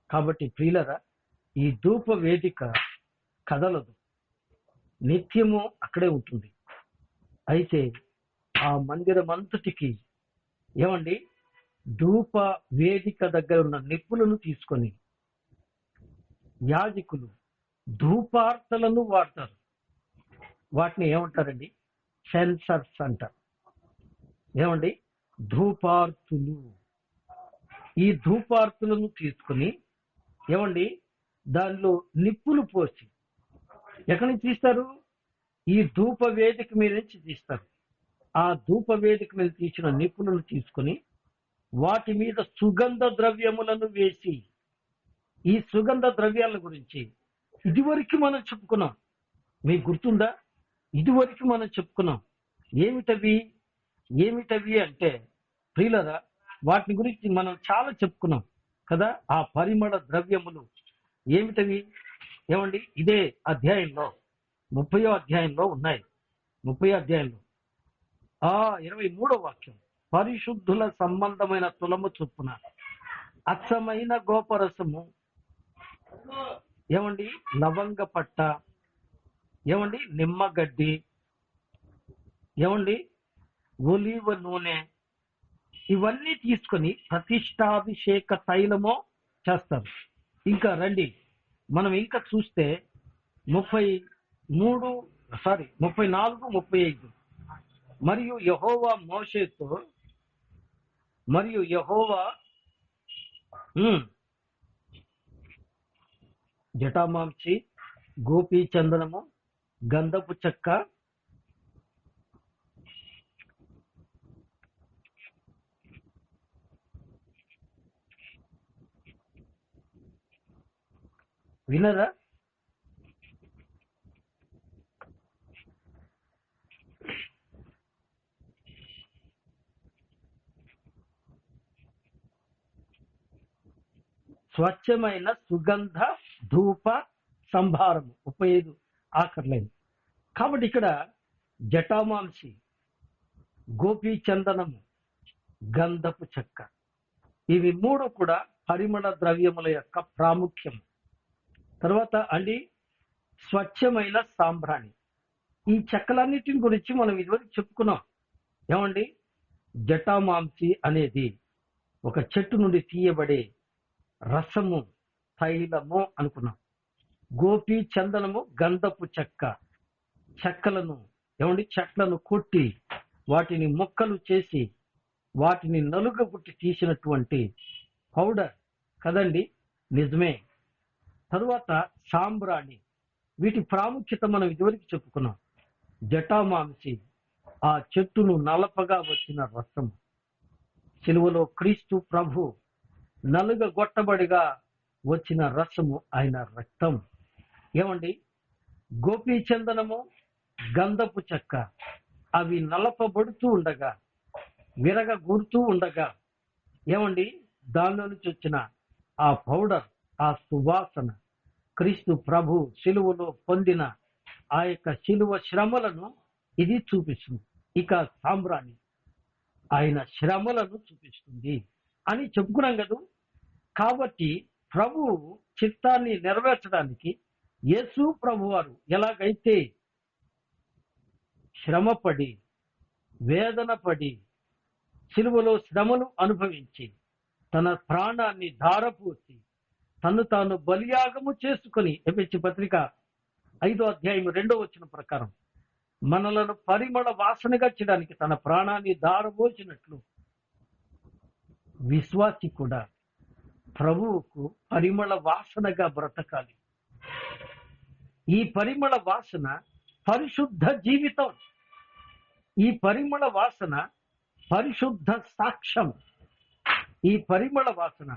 కాబట్టి ప్రియులరా, ఈ ధూప వేదిక కదలదు, నిత్యము అక్కడే ఉంటుంది. అయితే ఆ మందిరం అంతటికి ఏమండి? ధూప వేదిక దగ్గర ఉన్న నిప్పులను తీసుకొని యాజకులు ధూపార్తలను వాడతారు. వాటిని ఏమంటారండి? సెన్సర్స్ అంటారు. ఏమండి? ధూపార్తులు. ఈ ధూపార్తులను తీసుకుని ఏమండి దానిలో నిప్పులు పోసి ఎక్కడి నుంచి తీస్తారు? ఈ ధూప వేదిక మీద నుంచి తీస్తారు. ఆ ధూప వేదిక మీద తీసిన నిప్పులను తీసుకుని వాటి మీద సుగంధ ద్రవ్యములను వేసి, ఈ సుగంధ ద్రవ్యాల గురించి ఇదివరకు మనం చెప్పుకున్నాం. మీకు గుర్తుందా? ఇదివరకు మనం చెప్పుకున్నాం. ఏమిటవి అంటే ప్రియులరా, వాటి గురించి మనం చాలా చెప్పుకున్నాం కదా. ఆ పరిమళ ద్రవ్యములు ఏమిటవి? ఏమండి? ఇదే అధ్యాయంలో 30వ అధ్యాయంలో ఉన్నాయి. 30వ అధ్యాయంలో 23వ వాక్యం, పరిశుద్ధుల సంబంధమైన తులము చొప్పున అచ్చమైన గోపరసము, ఏమండి లవంగ పట్ట, ఏమండి నిమ్మగడ్డి, ఏమండి ఒలీవ నూనె, ఇవన్నీ తీసుకొని ప్రతిష్టాభిషేక తైలమో చేస్తారు. ఇంకా రండి, మనం ఇంకా చూస్తే 34, 35 మరియు యెహోవా మోషేతో జటామాంసి, గోపీ చందనము, గంధపు చెక్క, వినరా? స్వచ్ఛమైన సుగంధ ధూప సంభారము 35 ఆఖర్లైంది. కాబట్టి ఇక్కడ జటామాంసి, గోపీ చందనము, గంధపు చెక్క, ఇవి 3 కూడా పరిమళ ద్రవ్యముల యొక్క ప్రాముఖ్యం. తర్వాత అండి స్వచ్ఛమైన సాంబ్రాణి. ఈ చెక్కలన్నిటిని గురించి మనం ఇదివరకు చెప్పుకున్నాం. ఏమండి, జటామాంసి అనేది ఒక చెట్టు నుండి తీయబడే రసము, తైలము అనుకున్నాం. గోపి చందనము, గంధపు చెక్క. చెక్కలను చెట్లను కొట్టి వాటిని ముక్కలు చేసి వాటిని నలుగబుట్టి తీసినటువంటి పౌడర్ కదండి, నిజమే. తరువాత సాంబ్రాణి. వీటి ప్రాముఖ్యత మనం ఇదివరకు చెప్పుకున్నాం. జటామాంసి ఆ చెట్టును నలపగా వచ్చిన రసం. సిలువలో క్రీస్తు ప్రభు నలుగగొట్టబడిగా వచ్చిన రసము ఆయన రక్తం. గోపీ చందనము, గంధపు చెక్క అవి నలపబడుతూ ఉండగా, విరగగొడుతూ ఉండగా దానిలో నుంచి వచ్చిన ఆ పౌడర్, ఆ సువాసన క్రీస్తు ప్రభు శిలువలో పొందిన ఆ యొక్క శిలువ శ్రమలను ఇది చూపిస్తుంది. ఇక సాంబ్రాణి ఆయన శ్రమలను చూపిస్తుంది అని చెప్పుకున్నాం కదా. కాబట్టి ప్రభు చిత్తాన్ని నెరవేర్చడానికి యేసు ప్రభు వారు ఎలాగైతే శ్రమపడి, వేదన పడి, శిలువలో శ్రమను అనుభవించి తన ప్రాణాన్ని ధారపోసి తను తాను బలియాగము చేసుకుని, ఎఫెసీ పత్రిక 5వ అధ్యాయం 2వ వచనం ప్రకారం మనలను పరిమళ వాసనగా చేయడానికి తన ప్రాణాన్ని ధారపోసినట్లు విశ్వాసి కూడా ప్రభువుకు పరిమళ వాసనగా బ్రతకాలి. ఈ పరిమళ వాసన పరిశుద్ధ జీవితం. ఈ పరిమళ వాసన పరిశుద్ధ సాక్ష్యం. ఈ పరిమళ వాసన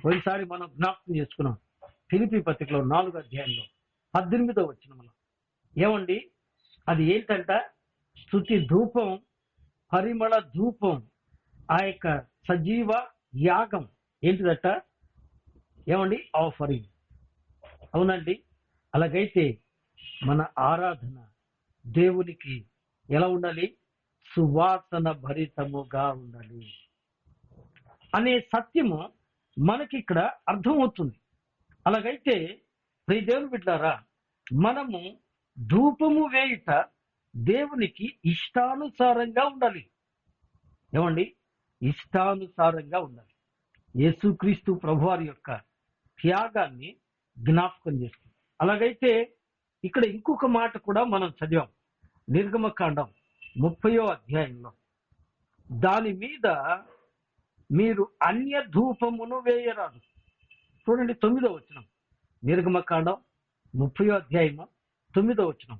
ఒకసారి మనం జ్ఞాపకం చేసుకున్నాం. ఫిలిప్పీ పత్రికలో 4వ అధ్యాయంలో 18వ వచనంలో అది ఏంటంట? స్తుతి ధూపం, పరిమళ ధూపం, ఆ యొక్క సజీవ యాగం ఏంటిదట? ఆఫరింగ్. అవునండి. అలాగైతే మన ఆరాధన దేవునికి ఎలా ఉండాలి? సువాసన భరితముగా ఉండాలి అనే సత్యము మనకి ఇక్కడ అర్థమవుతుంది. అలాగైతే ప్రియ దేవుని బిడ్డలారా, మనము ధూపము వేయుట దేవునికి ఇష్టానుసారంగా ఉండాలి. ఇష్టానుసారంగా ఉండాలి. యేసుక్రీస్తు ప్రభువారి యొక్క త్యాగాన్ని జ్ఞాపకం చేసుకుంటాం. అలాగైతే ఇక్కడ ఇంకొక మాట కూడా మనం చదివాం. నిర్గమకాండం 30వ అధ్యాయంలో దాని మీద మీరు అన్య ధూపమును వేయరాదు. చూడండి 9వ వచనం. నిర్గమకాండం 30వ అధ్యాయము 9వ వచనం.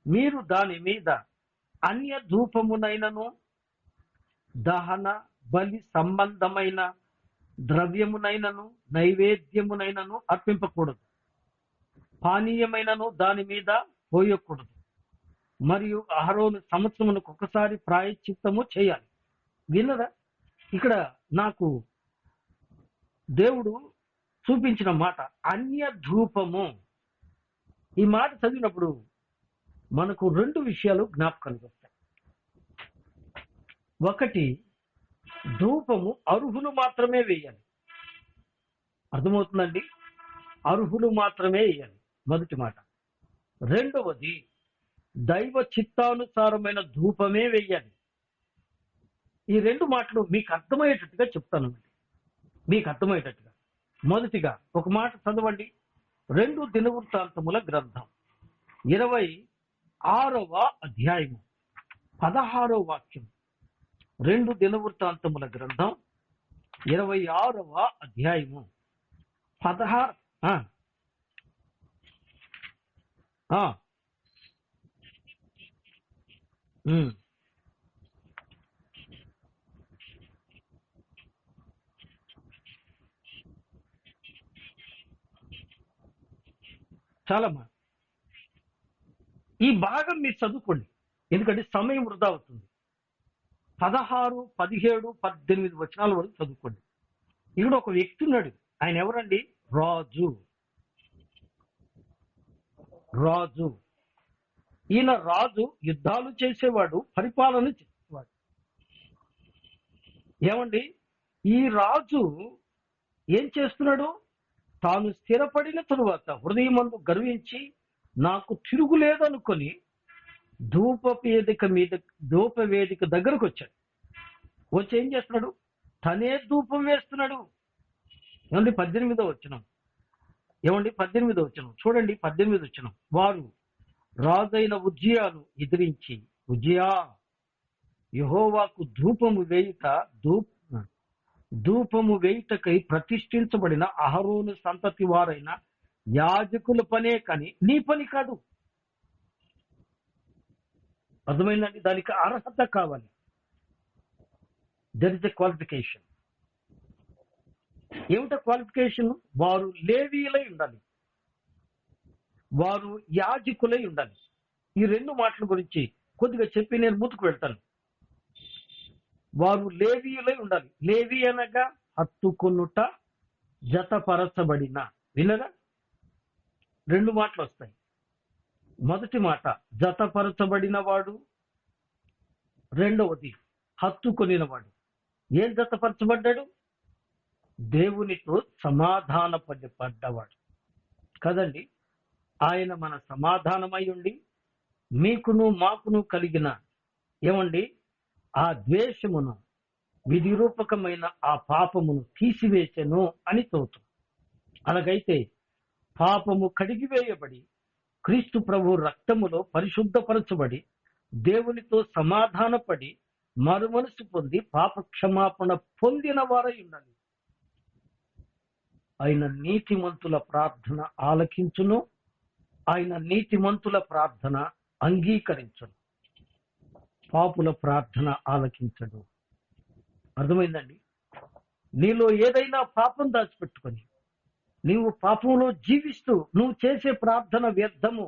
మీరు దాని మీద అన్య ధూపమునైనను దహన బలి సంబంధమైన ద్రవ్యమునైనను నైవేద్యమునైనను అర్పింపకూడదు. పానీయమైనను దాని మీద పోయకూడదు. మరియు అహరోను సంవత్సరమునకు ఒకసారి ప్రాయశ్చిత్తము చేయాలి. విన్నరా? ఇక్కడ నాకు దేవుడు చూపించిన మాట అన్య ధూపము. ఈ మాట చదివినప్పుడు మనకు 2 విషయాలు జ్ఞాపకానికి వస్తాయి. ఒకటి, ధూపము అర్హులు మాత్రమే వేయాలి. అర్థమవుతుందండి? అర్హులు మాత్రమే వేయాలి, మొదటి మాట. రెండవది, దైవ చిత్తానుసారమైన ధూపమే వేయాలి. ఈ 2 మాటలు మీకు అర్థమయ్యేటట్టుగా చెప్తానండి. మీకు అర్థమయ్యేటట్టుగా మొదటిగా ఒక మాట చదవండి. 2 దినవృత్తాంతముల గ్రంథం 26వ అధ్యాయము 16వ వాక్యం. 2 దినవృత్తాంతముల గ్రంథం 26వ అధ్యాయము 16. చాలమ్మా, ఈ భాగం మీరు చదువుకోండి, ఎందుకంటే సమయం వృధా అవుతుంది. 16, 17, 18 వచనాల వరకు చదువుకోండి. ఇక్కడ ఒక వ్యక్తి ఉన్నాడు. ఆయన ఎవరండి? రాజు. ఈయన రాజు యుద్ధాలు చేసేవాడు, పరిపాలన చేసేవాడు. ఈ రాజు ఏం చేస్తున్నాడు? తాను స్థిరపడిన తరువాత హృదయమందు గర్వించి నాకు తిరుగులేదనుకొని ధూపవేదిక దగ్గరకు వచ్చాడు. వచ్చి ఏం చేస్తున్నాడు? తనే ధూపం వేస్తున్నాడు. ఏమండి 18వ వచనం, 18వ వచనం చూడండి. 18వ వచనం, వారు రాజైన ఉజ్జియాను ఎదిరించి, ఉజ్జియా, యెహోవాకు ధూపము వేయుటకై ప్రతిష్ఠించబడిన అహరోను సంతతి వారైన యాజకుల పనే కానీ నీ పని కాదు. అర్థమైందండి? దానికి అర్హత కావాలి. There is a qualification. ఏమిటో క్వాలిఫికేషన్? వారు లేవీయులై ఉండాలి, వారు యాజకులై ఉండాలి. ఈ రెండు మాటల గురించి కొద్దిగా చెప్పి నేను ముందుకు వెళ్తాను. వారు లేవీయులై ఉండాలి. లేవి అనగా హత్తుకొనుట, జతపరచబడిన. వినరా? రెండు మాటలు వస్తాయి. మొదటి మాట జతపరచబడిన వాడు, రెండవది హత్తుకొనిన వాడు. ఏం జతపరచబడ్డాడు? దేవునితో సమాధాన పడ్డవాడు కదండి. ఆయన మన సమాధానమై ఉండి మీకును మాకును కలిగిన ఏమండి ఆ ద్వేషమును, విధిరూపకమైన ఆ పాపమును తీసివేసెను అని తోచు. అలాగైతే పాపము కడిగివేయబడి క్రీస్తు ప్రభు రక్తములో పరిశుద్ధపరచబడి దేవునితో సమాధానపడి మరుమనసు పొంది పాప క్షమాపణ పొందిన వారై ఉండాలి. ఆయన నీతిమంతుల ప్రార్థన ఆలకించును, ఆయన నీతిమంతుల ప్రార్థన అంగీకరించును, పాపుల ప్రార్థన ఆలకించడు. అర్థమైందండి? నీలో ఏదైనా పాపం దాచిపెట్టుకొని నీవు పాపంలో జీవిస్తూ నువ్వు చేసే ప్రార్థన వ్యర్థము,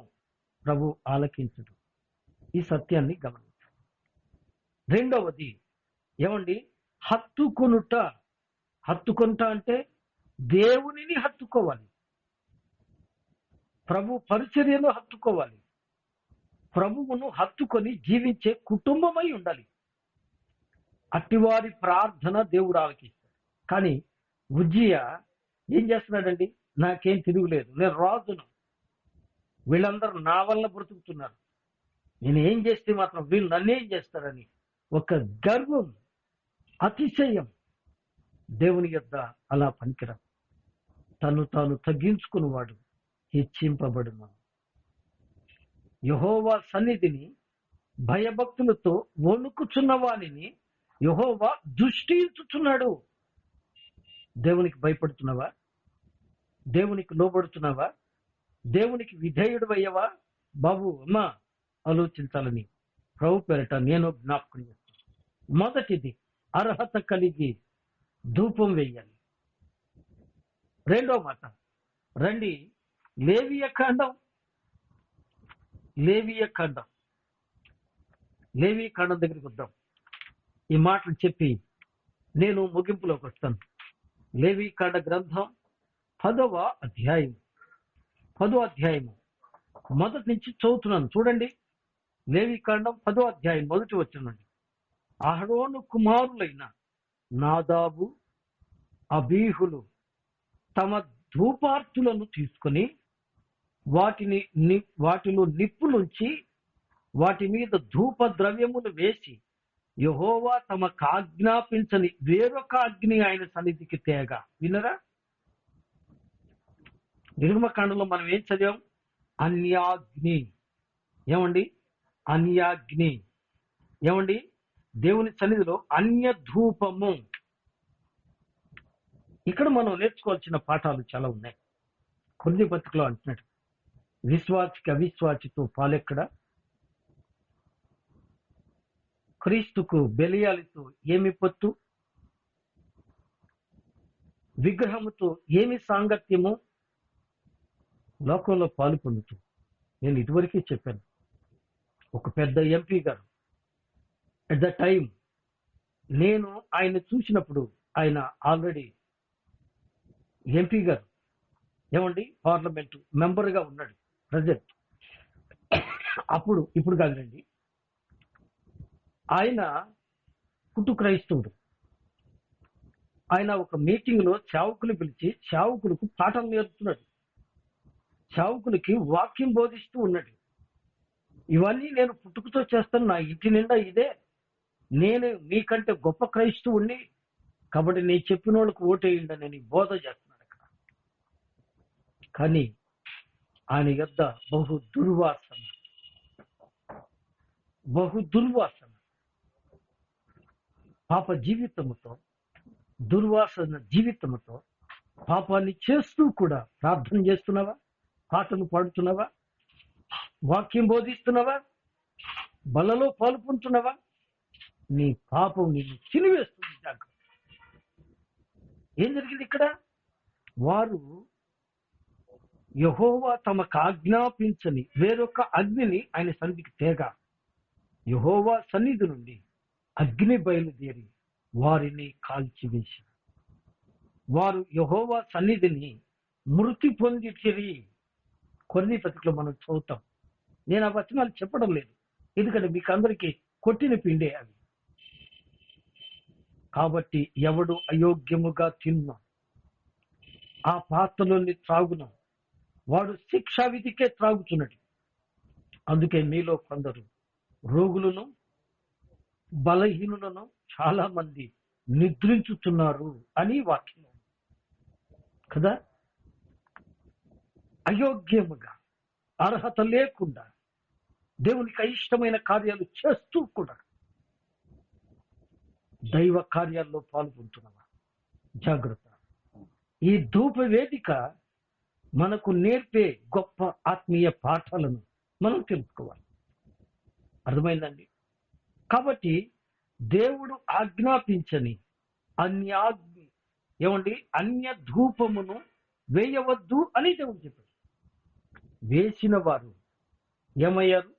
ప్రభు ఆలకించడు. ఈ సత్యాన్ని గమనించు. రెండవది ఏమండి? హత్తుకొనుట. హత్తుకొనుట అంటే దేవునిని హత్తుకోవాలి, ప్రభు పరిచర్యను హత్తుకోవాలి, ప్రభువును హత్తుకొని జీవించే కుటుంబమై ఉండాలి. అట్టివారి ప్రార్థన దేవుడు ఆలకిస్తాడు. కానీ ఉజ్జియా ఏం చేస్తున్నాడండి? నాకేం తిరుగులేదు, నేను రాజును, వీళ్ళందరూ నా వల్ల బ్రతుకుతున్నారు, నేను ఏం చేస్తే మాత్రం వీళ్ళు నన్నేం చేస్తారని ఒక గర్వం, అతిశయం దేవుని యొద్ద అలా పనికిరా. తాను తగ్గించుకున్నవాడు హెచ్చింపబడును. యెహోవా సన్నిధిని భయభక్తులతో వణుకుచున్న వానిని యెహోవా దృష్టించుచున్నాడు. దేవునికి భయపడుతున్నావా? దేవునికి లోబడుతున్నావా? దేవునికి విధేయుడు అయ్యవా? బాబు అమ్మా ఆలోచించాలని ప్రభు పేరట నేను జ్ఞాపకం చేస్తాను. మొదటిది అర్హత కలిగి ధూపం వేయాలి. రెండో మాట రండి, లేవియ కాండం దగ్గరికి వద్దాం. ఈ మాటలు చెప్పి నేను ముగింపులోకి వస్తాను. లేవి కాండ గ్రంథం 10వ అధ్యాయము మొదటి నుంచి చదువుతున్నాను. చూడండి, లేవి కాండం 10వ అధ్యాయం మొదటి వచనం. అహరోను కుమారులైన నాదాబు, అబీహులు తమ ధూపార్తులను తీసుకుని వాటిలో నిప్పులుంచి వాటి మీద ధూప ద్రవ్యములు వేసి యెహోవా తమకు ఆజ్ఞాపించని వేరొక అగ్ని ఆయన సన్నిధికి తేగా. వినరా? నిర్గమకాండంలో మనం ఏం చదివాం? అన్యాగ్ని. ఏమండి? అన్యాగ్ని. ఏమండి? దేవుని సన్నిధిలో అన్య ధూపము. ఇక్కడ మనం నేర్చుకోవాల్సిన పాఠాలు చాలా ఉన్నాయి. కొద్ది పత్రికలో అంటున్నాడు, విశ్వాసికి అవిశ్వాసితో పాలెక్కడ, క్రీస్తుకు బెలియాలితో ఏమి పొత్తు, విగ్రహముతో ఏమి సాంగత్యము, లోకంలో పాలు పొందుతూ. నేను ఇదివరకే చెప్పాను, ఒక పెద్ద ఎంపీ గారు ఎట్ ద టైం నేను ఆయన చూసినప్పుడు, ఆయన ఆల్రెడీ ఎంపీ గారు, ఏమండి, పార్లమెంటు మెంబర్గా ఉన్నాడు ప్రజెంట్. ఇప్పుడు కాదురండి, ఆయన పుట్టు క్రైస్తవుడు. ఆయన ఒక మీటింగ్ లో సేవకులు పిలిచి సేవకులకు పాఠం నేర్పుతున్నాడు, సేవకులకి వాక్యం బోధిస్తూ ఉన్నాడు. ఇవన్నీ నేను పుట్టుకతో చేస్తాను, నా ఇంటి నిండా ఇదే, నేను మీకంటే గొప్ప క్రైస్తవుణ్ణి కాబట్టి నేను చెప్పిన వాళ్ళకు ఓటేయండి అని బోధ చేస్తున్నాడు అక్కడ. కానీ ఆయన యొద్ద బహు దుర్వాసన పాప జీవితముతో, దుర్వాసన జీవితముతో పాపాన్ని చేస్తూ కూడా ప్రార్థన చేస్తున్నావా, పాటలు పాడుతున్నావా, వాక్యం బోధిస్తున్నావా, బలలో పాల్పొంటున్నావా? నీ పాపం నిన్ను చినివేస్తుంది. జాగ్రత్త. ఏం జరిగింది ఇక్కడ? వారు యెహోవా తమకు ఆజ్ఞాపించని వేరొక అగ్నిని ఆయన సన్నిధికి తేగ, యెహోవా సన్నిధి నుండి అగ్ని బయలుదేరి వారిని కాల్చివేశారు. వారు యెహోవా సన్నిధిని మృతి పొందితిరి. కొన్ని పత్రికలో మనం చదువుతాం. నేను ఆ వచనాలు చెప్పడం లేదు, ఎందుకంటే మీకు అందరికీ కొట్టిన పిండే అవి. కాబట్టి ఎవడు అయోగ్యముగా తిన్నా ఆ పాత్రలోని త్రాగున వాడు శిక్షా విధికే త్రాగుచున్నాడు. అందుకే మీలో కొందరు రోగులను, బలహీనులను చాలా మంది నిద్రించుతున్నారు అని వాక్యం కదా. అయోగ్యముగా, అర్హత లేకుండా దేవునికి అయిష్టమైన కార్యాలు చేస్తూ కూడా దైవ కార్యాల్లో పాల్గొంటున్నావా? జాగ్రత్త. ఈ ధూప వేదిక మనకు నేర్పే గొప్ప ఆత్మీయ పాఠాలను మనం తెలుసుకోవాలి. అర్థమైందండి? కాబట్టి దేవుడు ఆజ్ఞాపించని అన్య ధూపమును వేయవద్దు అని దేవుడు చెప్పాడు. వేసిన వారు ఏమయ్యారు?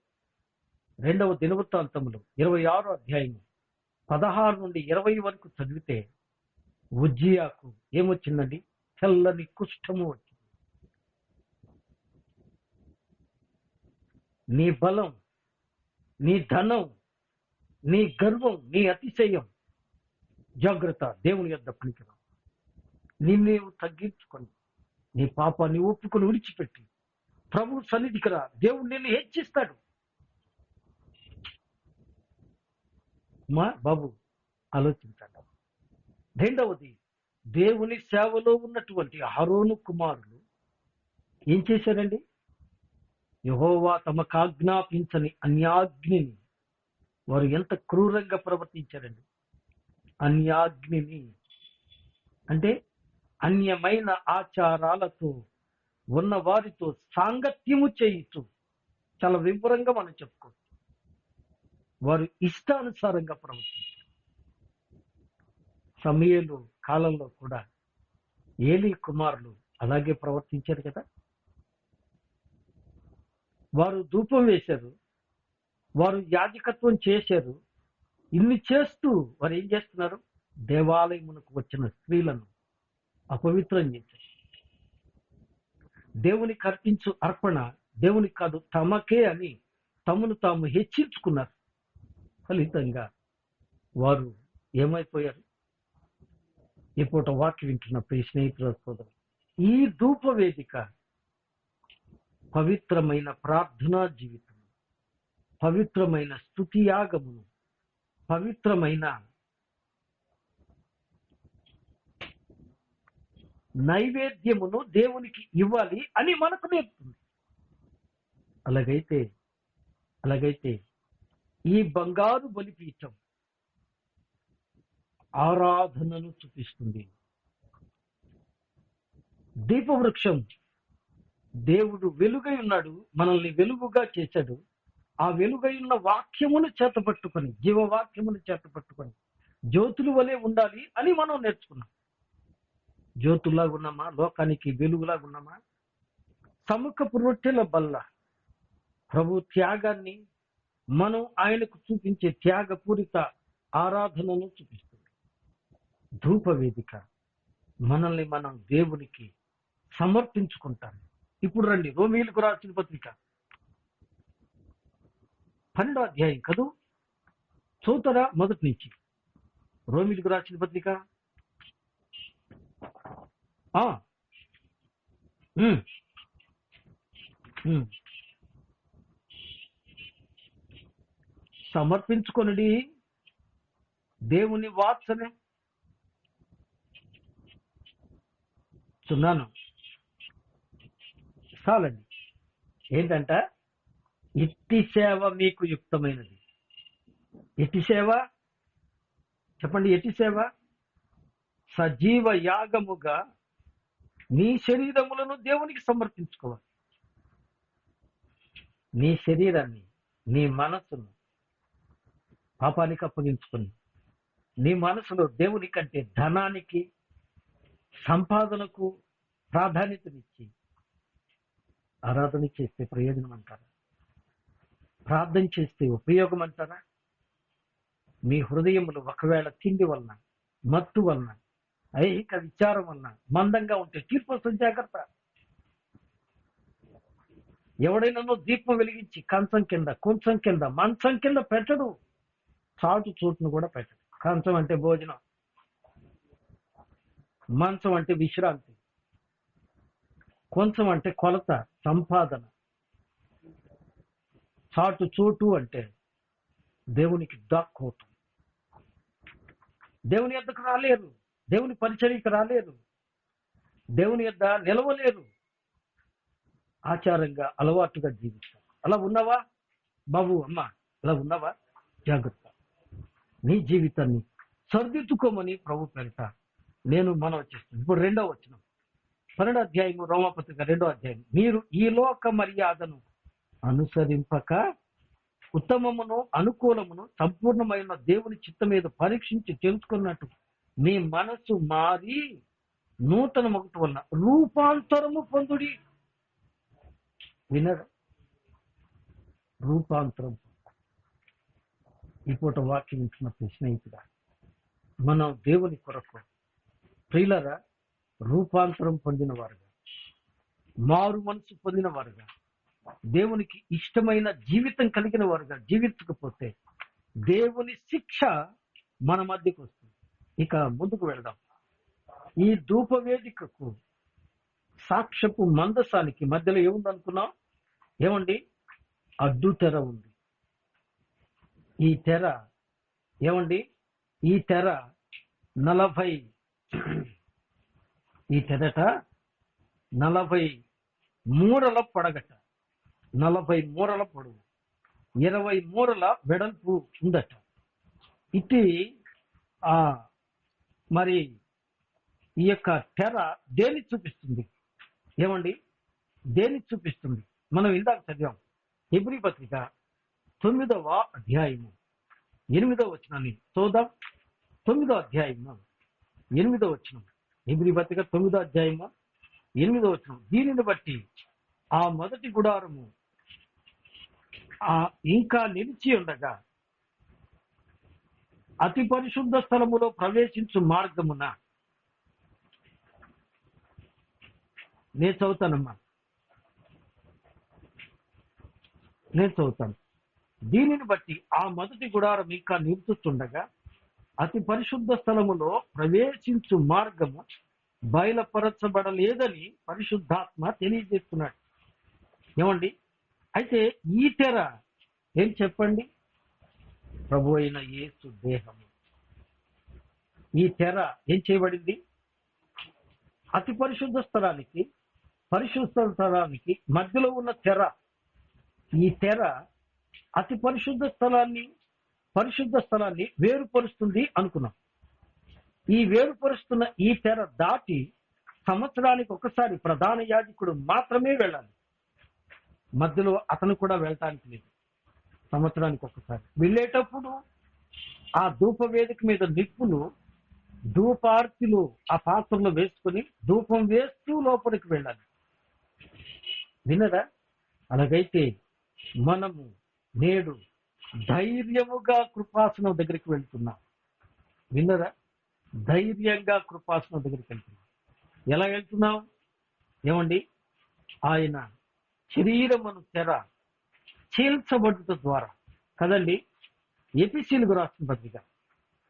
2వ దినవృత్తాంతములు 26వ అధ్యాయము 16 నుండి 20 వరకు చదివితే ఉజ్జియాకు ఏమొచ్చిందండి? తెల్లని కుష్ఠము వచ్చింది. నీ బలం, నీ ధనం, నీ గర్వం, నీ అతిశయం, జాగ్రత్త. దేవుని యొద్ద పనికిరా. నీవు తగ్గించుకొని నీ పాపాన్ని ఒప్పుకొని విడిచిపెట్టి ప్రభు సన్నిధికి రా. దేవుడు నిన్ను హెచ్చిస్తాడు. మా బాబు ఆలోచించండి. 2వది, దేవుని సేవలో ఉన్నటువంటి అహరోను కుమారులు ఏం చేశారండి? యెహోవా తమకు ఆజ్ఞాపించని అన్యాగ్నిని వారు ఎంత క్రూరంగా ప్రవర్తించారండి. అన్యాగ్నిని అంటే అన్యమైన ఆచారాలతో ఉన్న వారితో సాంగత్యము చేయిస్తూ, చాలా వివరంగా మనం చెప్పుకోవచ్చు, వారు ఇష్టానుసారంగా ప్రవర్తించారు. సమూయేలు కాలంలో కూడా ఏలీ కుమారులు అలాగే ప్రవర్తించారు కదా. వారు ధూపం వేశారు, వారు యాజకత్వం చేశారు. ఇన్ని చేస్తూ వారు ఏం చేస్తున్నారు? దేవాలయమునకు వచ్చిన స్త్రీలను అపవిత్రం చేశారు. దేవునికి అర్పించు అర్పణ దేవునికి కాదు, తమకే అని తమను తాము హెచ్చించుకున్నారు. ఫలితంగా వారు ఏమైపోయారు? ఈ పూట వాక్యం వింటున్న ప్రియ స్నేహితుల సోదరు, ఈ ధూప వేదిక పవిత్రమైన ప్రార్థనా జీవితం, పవిత్రమైన స్తుతి యాగమును, పవిత్రమైన నైవేద్యమును దేవునికి ఇవ్వాలి అని మనకు నేర్పుతుంది. అలాగైతే ఈ బంగారు బలిపీఠం ఆరాధనను చూపిస్తుంది. దీపవృక్షం, దేవుడు వెలుగై ఉన్నాడు, మనల్ని వెలుగుగా చేశాడు. ఆ వెలుగై ఉన్న వాక్యమును చేతపట్టుకొని, జీవవాక్యమును చేతపట్టుకొని జ్యోతుల వలె ఉండాలి అని మనం నేర్చుకున్నాం. జ్యోతులాగా ఉన్నామా? లోకానికి వెలుగులాగా ఉన్నామా? సముఖపు రొట్టెల బల్ల ప్రభు త్యాగాన్ని, మనం ఆయనకు చూపించే త్యాగపూరిత ఆరాధనను చూపిస్తుంది. ధూప వేదిక మనల్ని మనం దేవునికి సమర్పించుకుంటాం. ఇప్పుడు రండి, రోమీయులకు రాసిన పత్రిక 12వ అధ్యాయం కదూ, చదువుతారా? మొదటి నుంచి రోమీయులకు రాసిన పత్రిక ఆ, ఉమ్, ఉమ్. సమర్పించుకొనుడి దేవుని వాత్సల్యం చున్నాను. చాలండి. ఏంటంట, ఇట్టి సేవ మీకు యుక్తమైనది. ఎట్టి సేవ చెప్పండి? ఎట్టి సేవ? సజీవ యాగముగా నీ శరీరములను దేవునికి సమర్పించుకోవాలి. నీ శరీరాన్ని, నీ మనస్సును పాపానికి అప్పగించుకుని, నీ మనసులో దేవుని కంటే ధనానికి, సంపాదనకు ప్రాధాన్యతనిచ్చి ఆరాధన చేస్తే ప్రయోజనం అంటారా? ప్రార్థన చేస్తే ఉపయోగం అంటారా? మీ హృదయములు ఒకవేళ తిండి వలన, మత్తు వలన, ఐహిక విచారం వలన మందంగా ఉంటే తీర్పు వస్తుంది, జాగ్రత్త. ఎవడైనా దీపం వెలిగించి కంచం కింద, కొంచెం కింద, మంచం కింద పెట్టడు, చాటు చోటును కూడా పెట్టడు. కంచం అంటే భోజనం, మంచం అంటే విశ్రాంతి, కొంచెం అంటే కొలత, సంపాదన, చాటు చోటు అంటే దేవునికి దాక్కోవటం. దేవుని యొద్దకు రాలేరు, దేవుని పరిచర్యకు రాలేరు, దేవుని యొద్ద నిలవలేరు, ఆచారంగా అలవాటుగా జీవిస్తారు. అలా ఉన్నావా బాబు, అమ్మ? అలా ఉన్నావా? జాగ్రత్త. నీ జీవితాన్ని సరిదిద్దుకోమని ప్రభు పేరిట నేను మనవి చేస్తాను. ఇప్పుడు 2వ వచనం, 12వ అధ్యాయము, రోమాపత్రిక 2వ అధ్యాయం. మీరు ఈ లోక మర్యాదను అనుసరింపక ఉత్తమమును, అనుకూలమును, సంపూర్ణమైన దేవుని చిత్తం మీద పరీక్షించి తెలుసుకున్నట్టు మీ మనసు మారి నూతన మొగటు వలన రూపాంతరము పొందుడి. వినరా? రూపాంతరం. ఈ పూట వాక్యం ఇచ్చిన స్నేహితుడా, మనం దేవుని కొరకు ప్రియులరా రూపాంతరం పొందిన వారుగా, మారు మనసు పొందిన వారుగా, దేవునికి ఇష్టమైన జీవితం కలిగిన వారుగా జీవించకపోతే దేవుని శిక్ష మన మధ్యకు వస్తుంది. ఇక ముందుకు వెళదాం. ఈ ధూపవేదికకు సాక్ష్యపు మందసానికి మధ్యలో ఏముందనుకున్నాం? ఏమండి? అడ్డు తెర ఉంది. ఈ తెర ఏమండి? ఈ తెర 40, ఈ తెరట 40 మూరల పొడగట, 40 మూరల పొడవు, 20 మూరల వెడల్పు ఉందట. ఇది మరి ఈ యొక్క తెర దేన్ని చూపిస్తుంది? ఏమండి? దేన్ని చూపిస్తుంది? మనం ఇందాక చదివాం, హెబ్రీ పత్రిక 9వ అధ్యాయము 8వ వచనాన్ని చూద్దాం. 9వ అధ్యాయము 8వ వచనం, హెబ్రీ పత్రిక 9వ అధ్యాయము 8వ వచనం. దీనిని బట్టి ఆ మొదటి గుడారము ఇంకా నిలిచి ఉండగా అతి పరిశుద్ధ స్థలములో ప్రవేశించు మార్గమున, నేను చదువుతానమ్మా, నేను చదువుతాను. దీనిని బట్టి ఆ మొదటి గుడారం ఇంకా నిలుచుతుండగా అతి పరిశుద్ధ స్థలములో ప్రవేశించు మార్గము బయలుపరచబడలేదని పరిశుద్ధాత్మ తెలియజేస్తున్నాడు. ఏమండి? అయితే ఈ తెర ఏం చెప్పండి? ప్రభు అయిన యేసు దేహము. ఈ తెర ఏం చేయబడింది? అతి పరిశుద్ధ స్థలానికి, పరిశుద్ధ స్థలానికి మధ్యలో ఉన్న తెర. ఈ తెర అతి పరిశుద్ధ స్థలాన్ని వేరుపరుస్తుంది అనుకున్నాం. ఈ వేరుపరుస్తున్న ఈ తెర దాటి సంవత్సరానికి ఒకసారి ప్రధాన యాజకుడు మాత్రమే వెళ్ళాలి. మధ్యలో అతను కూడా వెళ్ళటానికి లేదు. సంవత్సరానికి ఒకసారి వెళ్ళేటప్పుడు ఆ ధూప వేదిక మీద నిప్పులు, ధూపార్తిలు ఆ పాత్రలో వేసుకుని ధూపం వేస్తూ లోపలికి వెళ్ళాలి. వినరా? అలాగైతే మనము నేడు ధైర్యముగా కృపాసనం దగ్గరికి వెళ్తున్నాం. విన్నరా? ధైర్యంగా కృపాసనం దగ్గరికి వెళ్తున్నాం. ఎలా వెళ్తున్నాం? ఏమండి? ఆయన శరీరమును తెర చీల్చబడుట ద్వారా కదండి. ఎఫెసీయులకు రాసిన పత్రిక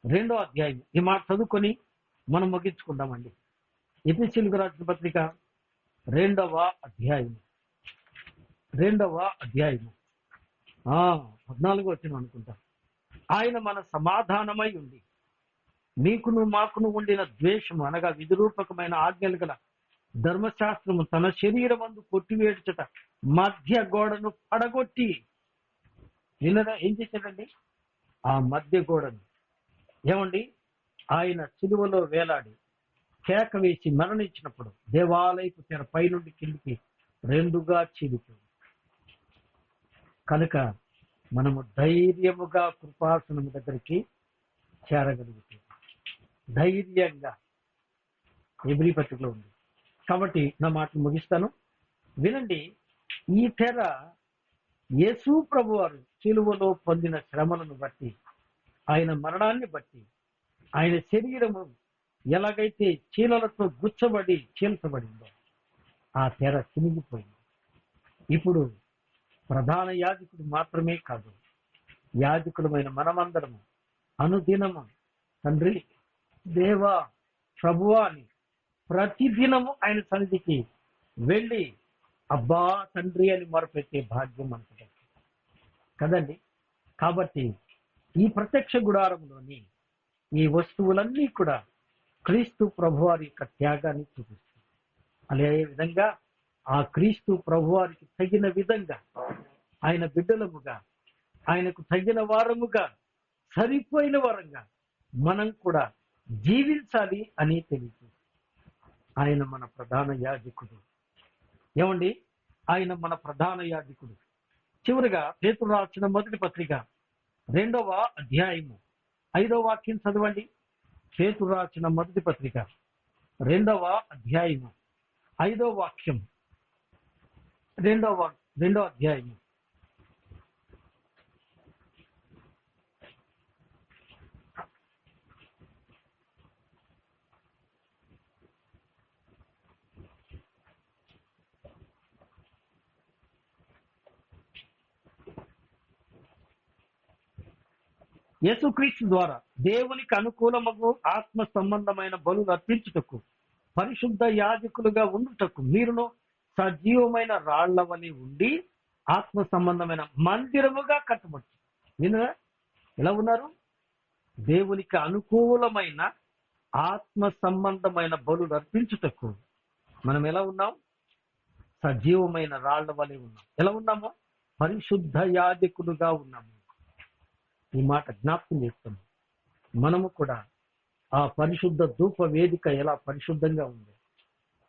2వ అధ్యాయం ఈ మాట చదువుకొని మనం ముగించుకుందామండి. ఎఫెసీయులకు రాసిన పత్రిక 2వ అధ్యాయము 14 వచనం అనుకుంటా. ఆయన మన సమాధానమై ఉండి మీకును మాకును ఉండిన ద్వేషము అనగా విధిరూపకమైన ఆజ్ఞలు గల ధర్మశాస్త్రము తన శరీరమందు కొట్టివేడ్చట మధ్య గోడను పడగొట్టి ఏం చేశాడండి? ఆ మధ్య గోడను ఏమండి ఆయన సిలువలో వేలాడి కేక వేసి మరణించినప్పుడు దేవాలయపు తెర పైనుండి కిందికి 2గా చీలిపోయింది. కనుక మనము ధైర్యముగా కృపాసనము దగ్గరికి చేరగలుగుతాం. ధైర్యంగా ఎబ్రీ పత్రికలో ఉంది. కాబట్టి నా మాటలు ముగిస్తాను, వినండి. ఈ తెర యేసు ప్రభువారు సిలువలో పొందిన శ్రమలను బట్టి, ఆయన మరణాన్ని బట్టి, ఆయన శరీరము ఎలాగైతే చీలలతో గుచ్చబడి చీల్చబడిందో ఆ తెర చినిగిపోయింది. ఇప్పుడు ప్రధాన యాజకుడు మాత్రమే కాదు, యాజకులమైన మనమందరము అనుదినము తండ్రి, దేవా, ప్రభువా అని ప్రతిదినము ఆయన సన్నిధికి వెళ్ళి అబ్బా తండ్రి అని మొరపెట్టే భాగ్యం మనకు కదండి. కాబట్టి ఈ ప్రత్యక్ష గుడారంలోని ఈ వస్తువులన్నీ కూడా క్రీస్తు ప్రభువారి యొక్క త్యాగాన్ని చూపిస్తుంది. అదే విధంగా ఆ క్రీస్తు ప్రభువారికి తగిన విధంగా ఆయన బిడ్డలముగా, ఆయనకు తగిన వారముగా, సరిపోయిన వారంగా మనం కూడా జీవించాలి అని తెలియదు. ఆయన మన ప్రధాన యాజకుడు. ఏమండి, ఆయన మన ప్రధాన యాజకుడు. చివరిగా పేతురు రాసిన మొదటి పత్రిక 2వ అధ్యాయము 5వ వాక్యం చదవండి. పేతురు రాసిన మొదటి పత్రిక 2వ అధ్యాయము 5వ వాక్యం. 2వ అధ్యాయము. యేసుక్రీస్తు ద్వారా దేవునికి అనుకూలమగు ఆత్మ సంబంధమైన బలులు అర్పించుటకు పరిశుద్ధ యాజకులుగా ఉండుటకు మీరును సజీవమైన రాళ్ల వలె ఉండి ఆత్మ సంబంధమైన మందిరముగా కట్టబడుతుంది. వినరా ఎలా ఉన్నారు? దేవునికి అనుకూలమైన ఆత్మ సంబంధమైన బలులు అర్పించుటకు మనం ఎలా ఉన్నాం? సజీవమైన రాళ్ల వలె ఉన్నాం. ఎలా ఉన్నామో? పరిశుద్ధ యాజకులుగా ఉన్నాము. ఈ మాట జ్ఞాపకం చేస్తున్నాం. మనము కూడా ఆ పరిశుద్ధ ధూప వేదిక ఎలా పరిశుద్ధంగా ఉంది,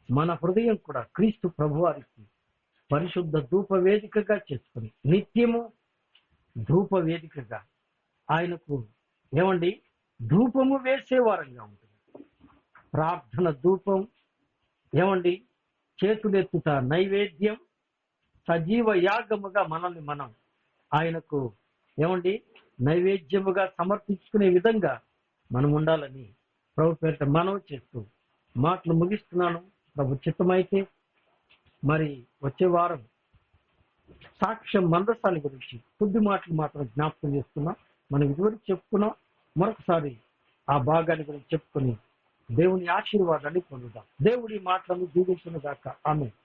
మన హృదయం కూడా క్రీస్తు ప్రభువారికి పరిశుద్ధ ధూప వేదికగా చేసుకుని నిత్యము ధూప వేదికగా ఆయనకు ఏమండి ధూపము వేసే వారంగా ఉంటుంది. ప్రార్థన ధూపం, ఏమండి చేతులెత్తుట నైవేద్యం, సజీవ యాగముగా మనల్ని మనం ఆయనకు ఏమండి నైవేద్యముగా సమర్పించుకునే విధంగా మనం ఉండాలని ప్రభు పేరిట మనవి చేస్తూ మాటలు ముగిస్తున్నాను. ప్రభు చిత్తమైతే మరి వచ్చే వారం సాక్ష్యం మందసాల గురించి కొద్ది మాటలు మాత్రం జ్ఞాపకం చేస్తున్నాం. మనం ఇదివరకు చెప్పుకున్నాం. మరొకసారి ఆ భాగాన్ని గురించి చెప్పుకొని దేవుని ఆశీర్వాదాన్ని పొందుదాం. దేవుడి మాటలను దీవించును గాక. ఆమేన్.